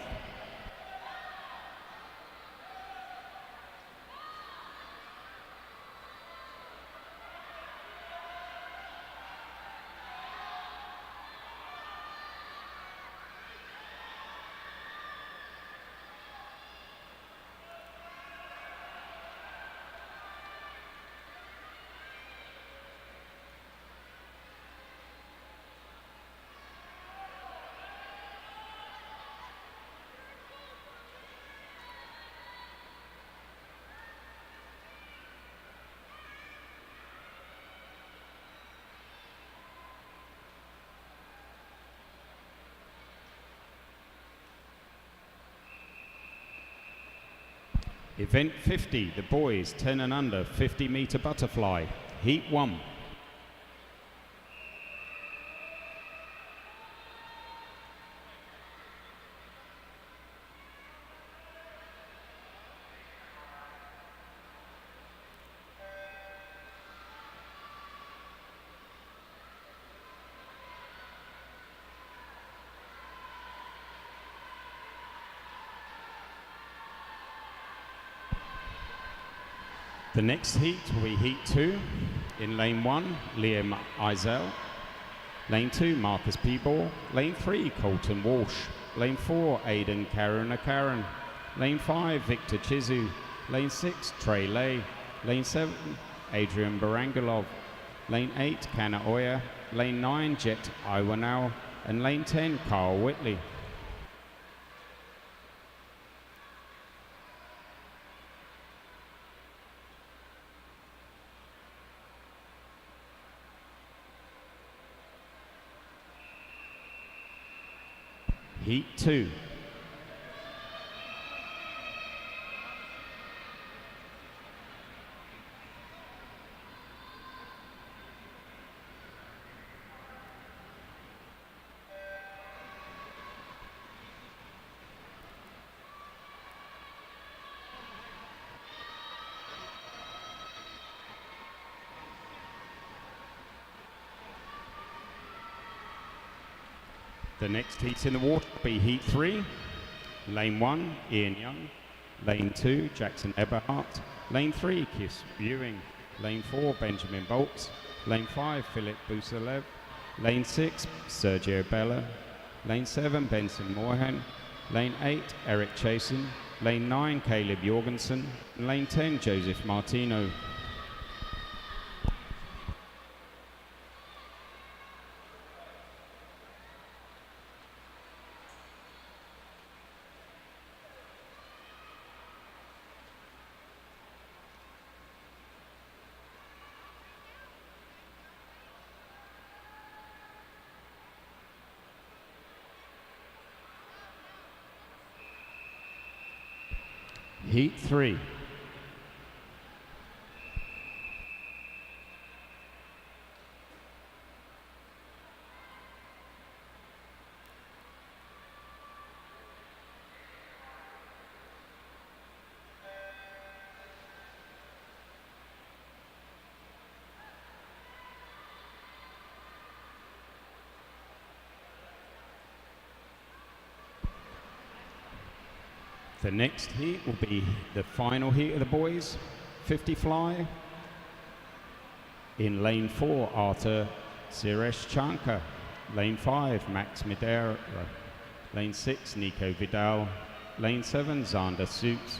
Event 50, the boys 10 and under 50-meter butterfly, heat 1. The next heat will be heat 2. In lane 1, Liam Eisel. Lane 2, Marcus Peeble. Lane 3, Colton Walsh. Lane 4, Aidan Karen. Lane 5, Victor Chizu. Lane 6, Trey Lay. Lane 7, Adrian Barangulov. Lane 8, Kana Oya. Lane 9, Jet Iwanau. And lane 10, Carl Whitley. Heat 2. The next heat in the water will be heat 3. Lane 1, Ian Young. Lane 2, Jackson Eberhardt. Lane 3, Kiss Ewing. Lane 4, Benjamin Boltz. Lane 5, Philip Busalev. Lane 6, Sergio Bella. Lane 7, Benson Moorhan. Lane 8, Eric Chasen. Lane 9, Caleb Jorgensen. And lane 10, Joseph Martino. Heat 3. The next heat will be the final heat of the boys, 50 fly. In lane 4, Arthur Siresh Chanka. Lane 5, Max Medera. Lane 6, Nico Vidal. Lane 7, Xander Suits.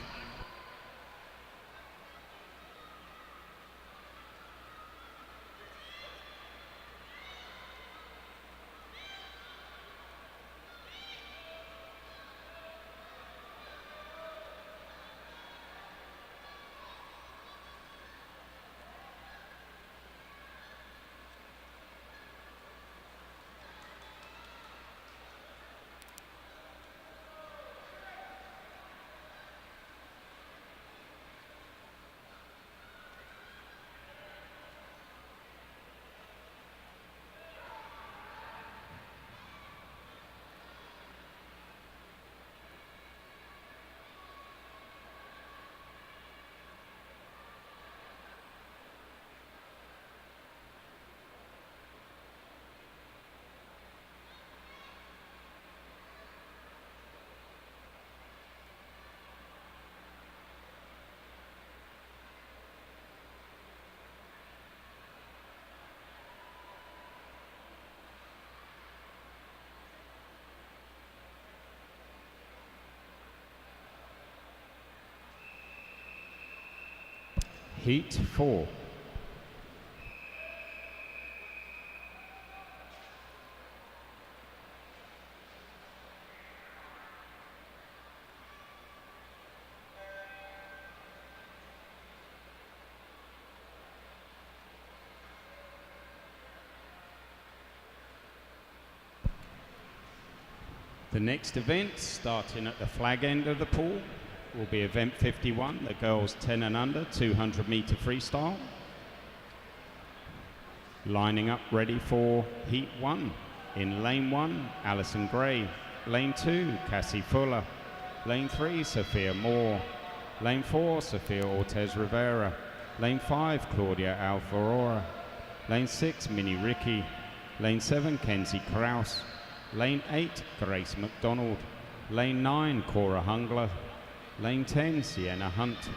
Heat 4. The next event, starting at the flag end of the pool, will be event 51, the girls 10 and under 200 meter freestyle. Lining up ready for heat 1. In lane 1, Alison Gray. Lane 2, Cassie Fuller. Lane 3, Sophia Moore. Lane 4, Sophia Ortez Rivera. Lane 5, Claudia Alvarora. Lane 6, Minnie Ricky. Lane 7, Kenzie Kraus. Lane 8, Grace McDonald. Lane 9, Cora Hungler. Lane 10, Sienna Hunt.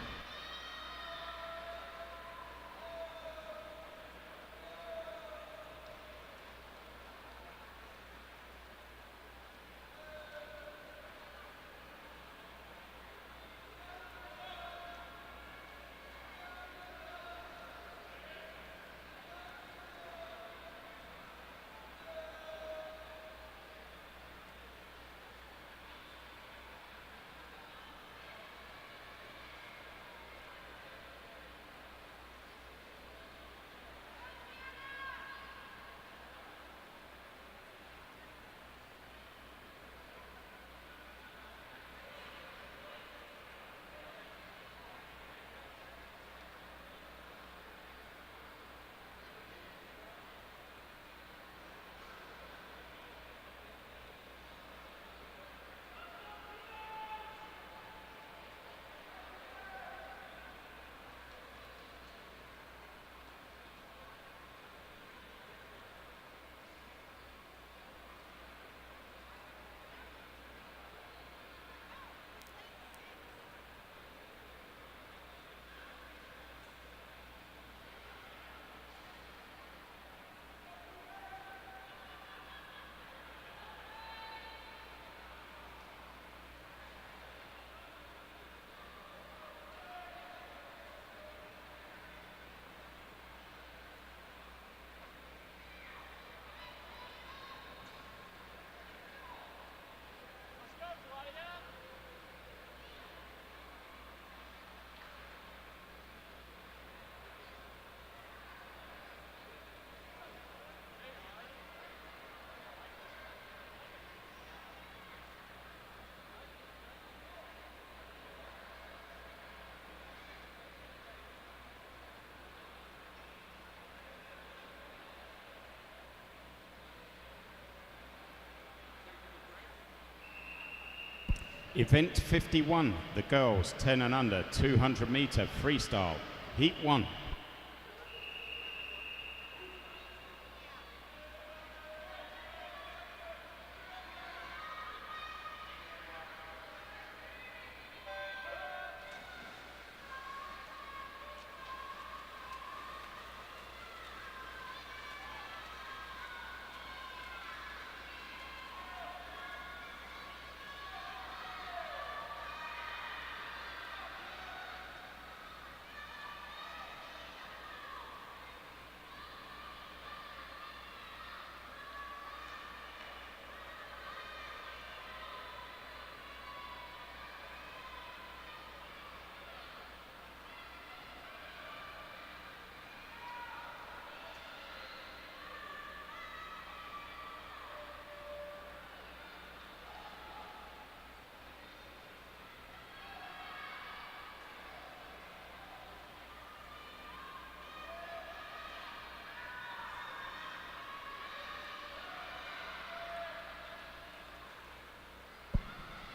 Event 51, the girls 10 and under 200 meter freestyle, heat 1.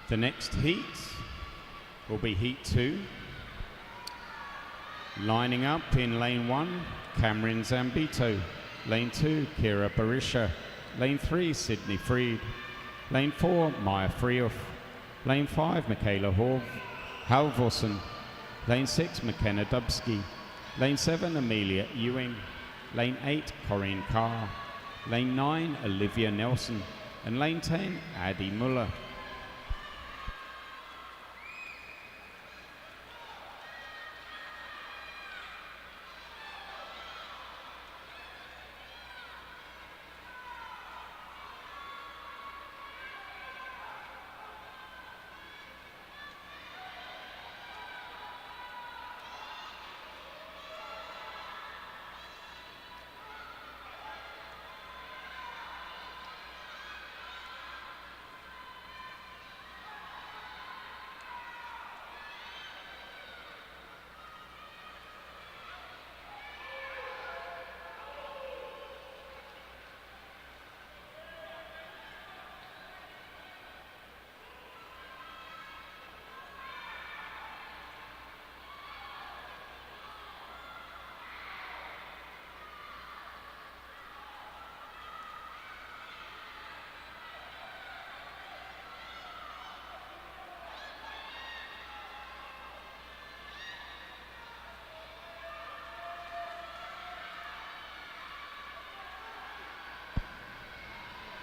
The next heat will be heat 2. Lining up in lane 1, Cameron Zambito. Lane 2, Kira Barisha. Lane 3, Sydney Freed. Lane 4, Maya Frioff. Lane 5, Michaela Halvorsen. Lane 6, McKenna Dubsky. Lane 7, Amelia Ewing. Lane 8, Corinne Carr. Lane 9, Olivia Nelson. And lane 10, Addie Muller.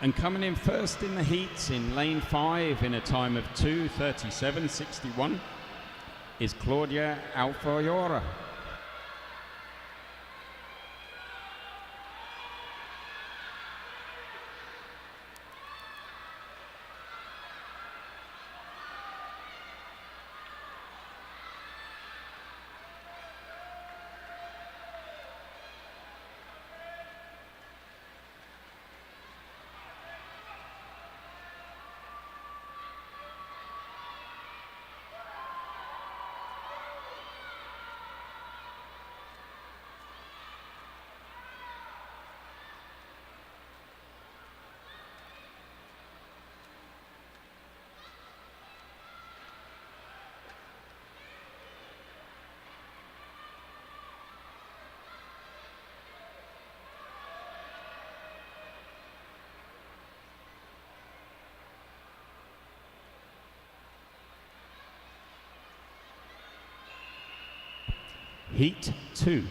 And coming in first in the heats in lane 5 in a time of 2:37.61 is Claudia Alfayora. Heat 2.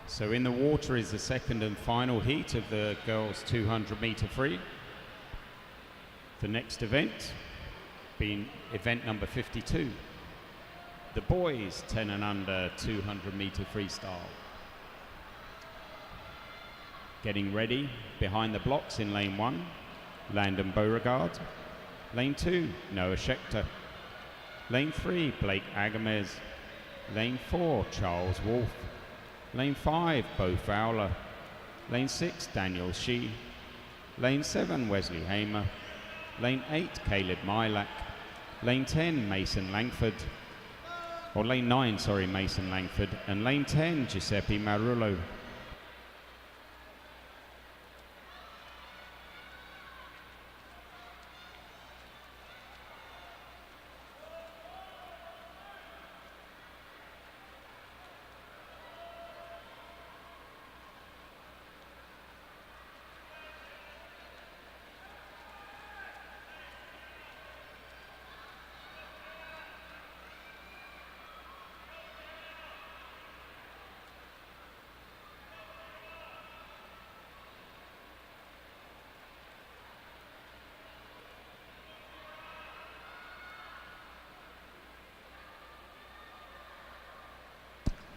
So in the water is the second and final heat of the girls 200-meter free. The next event being event number 52, the boys 10 and under 200-meter freestyle. Getting ready behind the blocks in lane 1, Landon Beauregard. Lane 2, Noah Schechter. Lane 3, Blake Agamez. Lane 4, Charles Wolfe. Lane 5, Bo Fowler. Lane 6, Daniel Shee. Lane 7, Wesley Hamer. Lane 8, Caleb Milak. Lane 10, Mason Langford. Or lane 9, sorry, Mason Langford. And lane 10, Giuseppe Marullo.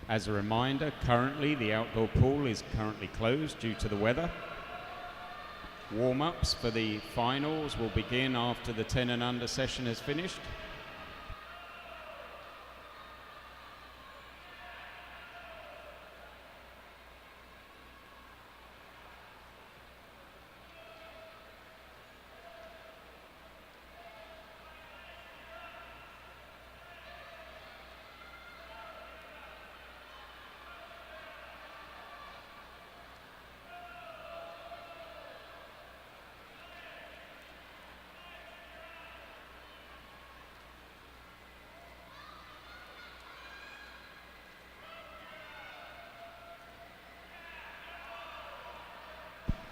As a reminder, currently the outdoor pool is currently closed due to the weather. Warm-ups for the finals will begin after the 10 and under session has finished.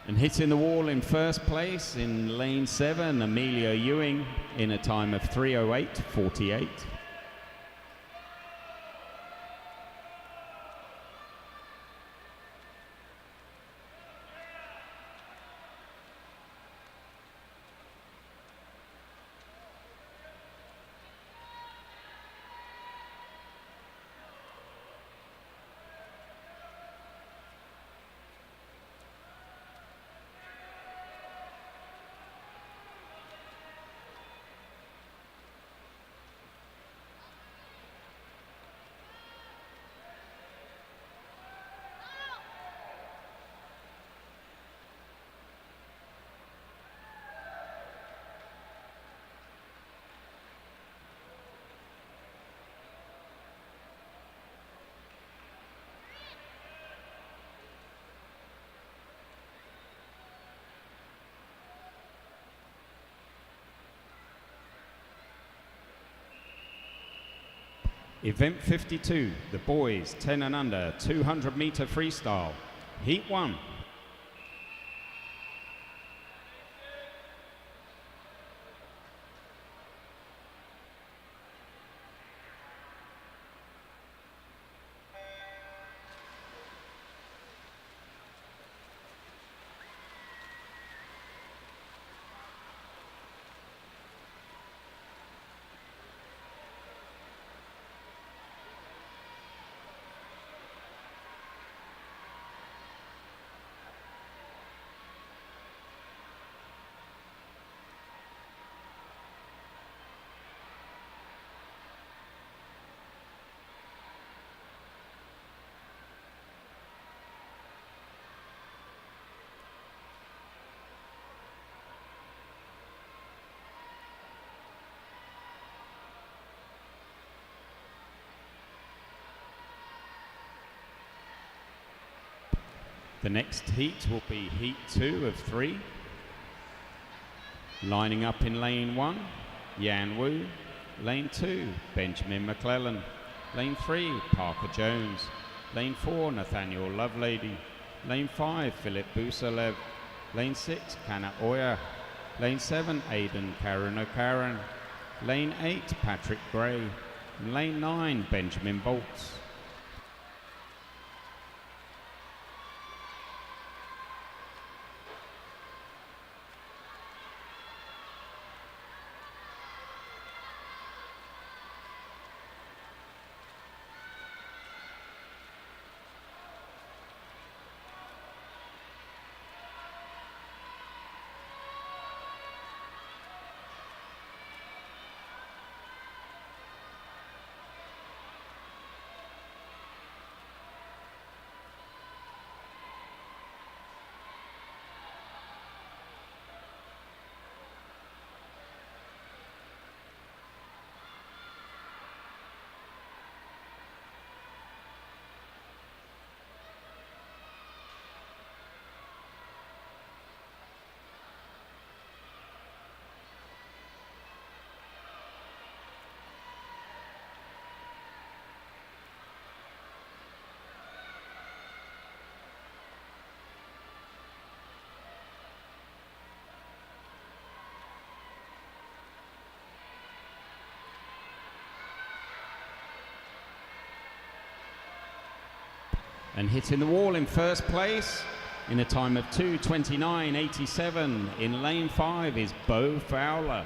And hitting the wall in first place in lane 7, Amelia Ewing in a time of 3:08.48. Event 52, the boys 10 and under 200 meter freestyle, heat 1. The next heat will be heat 2 of 3. Lining up in lane 1, Yan Wu. Lane 2, Benjamin McClellan. Lane 3, Parker Jones. Lane 4, Nathaniel Lovelady. Lane 5, Philip Busalev. Lane 6, Kana Oya. Lane 7, Aidan Karen O'Karen. Lane 8, Patrick Gray. And lane 9, Benjamin Bolts. And hitting the wall in first place in a time of 2:29.87 in lane 5 is Bo Fowler.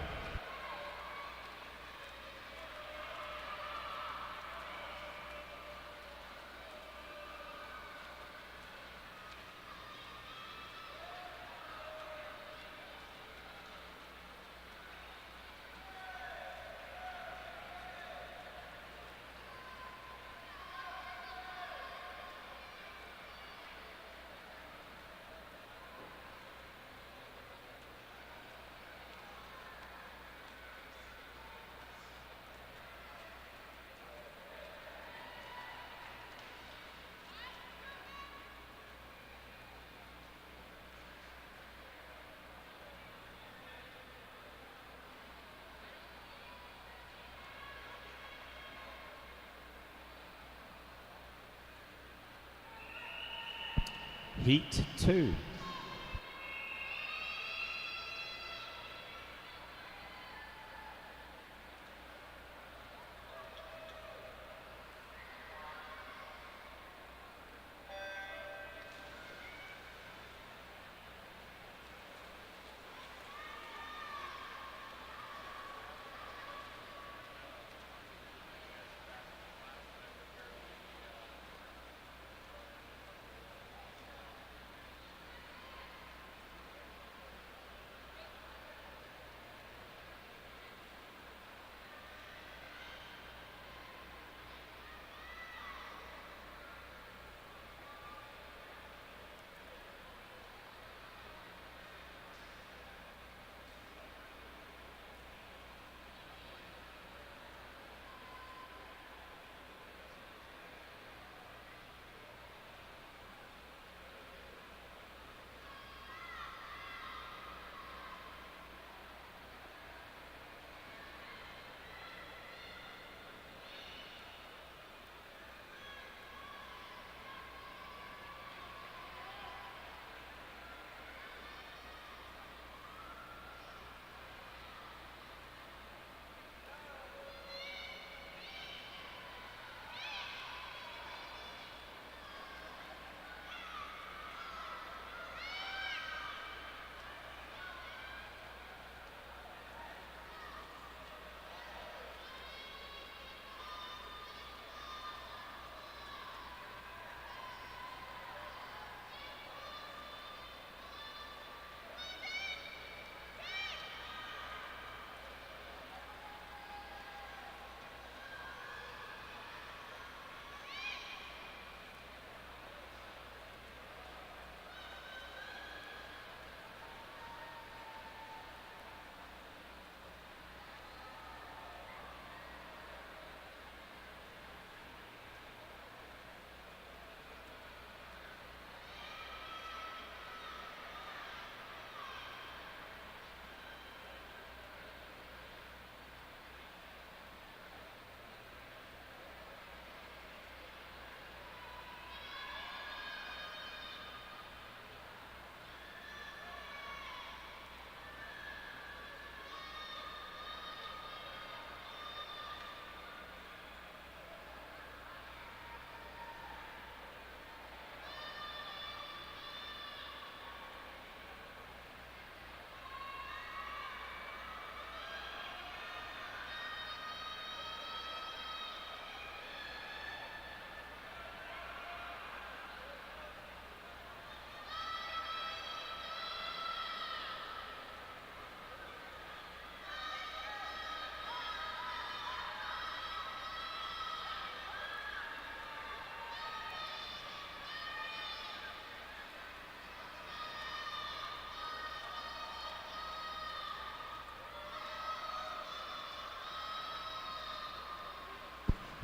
Heat 2.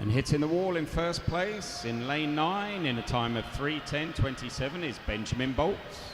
And hitting the wall in first place in lane 9 in a time of 3:10.27 is Benjamin Bolts.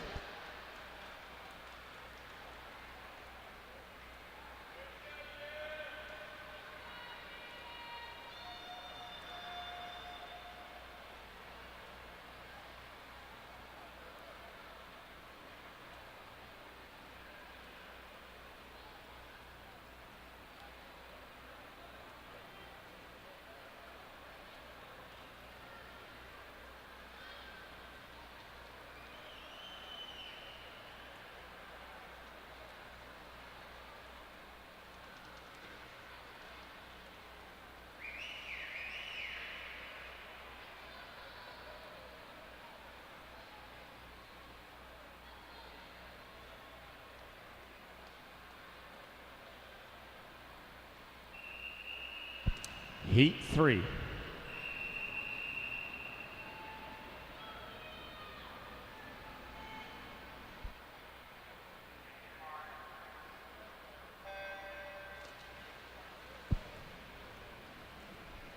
Heat 3.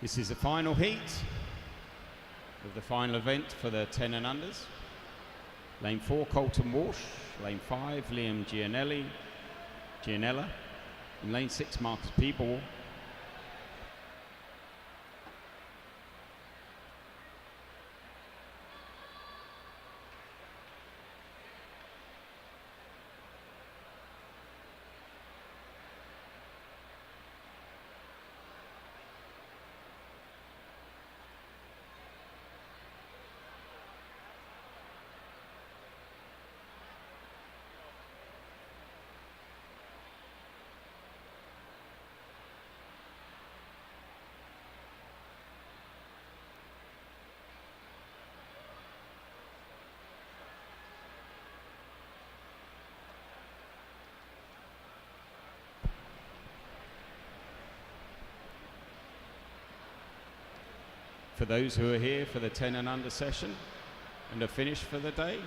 This is the final heat of the final event for the 10 and unders. Lane 4, Colton Walsh. Lane 5, Liam Gianella. And lane 6, Marcus Peeble. For those who are here for the 10 and under session and are finished for the day,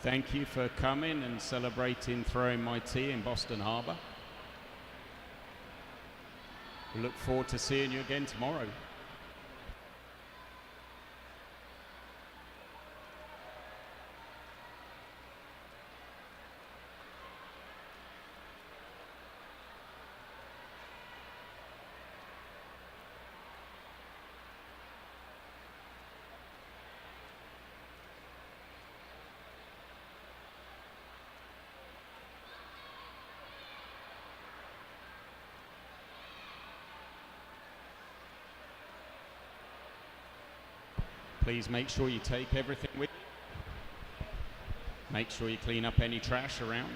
thank you for coming and celebrating Throwing My Tea in Boston Harbor. We look forward to seeing you again tomorrow. Please make sure you take everything with you. Make sure you clean up any trash around.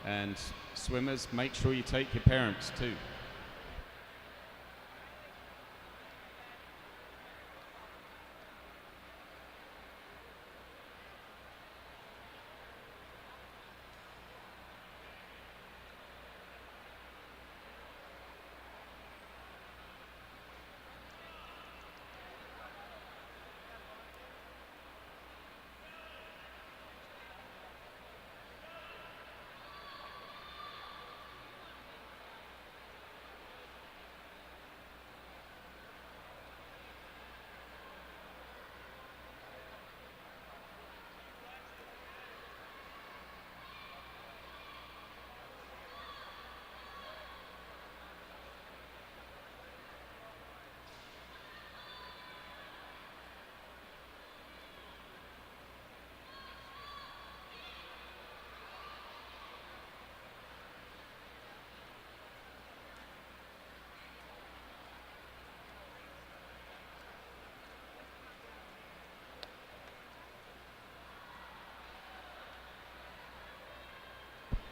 And swimmers, make sure you take your parents too.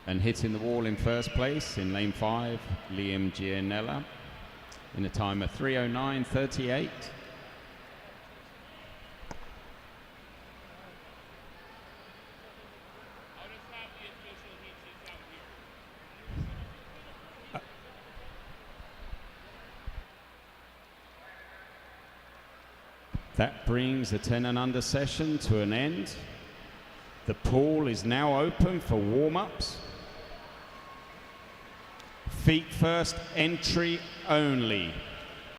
And hitting the wall in first place in lane 5, Liam Gianella, in a time of 3:09.38. That brings the 10 and under session to an end. The pool is now open for warm-ups. Feet first entry only.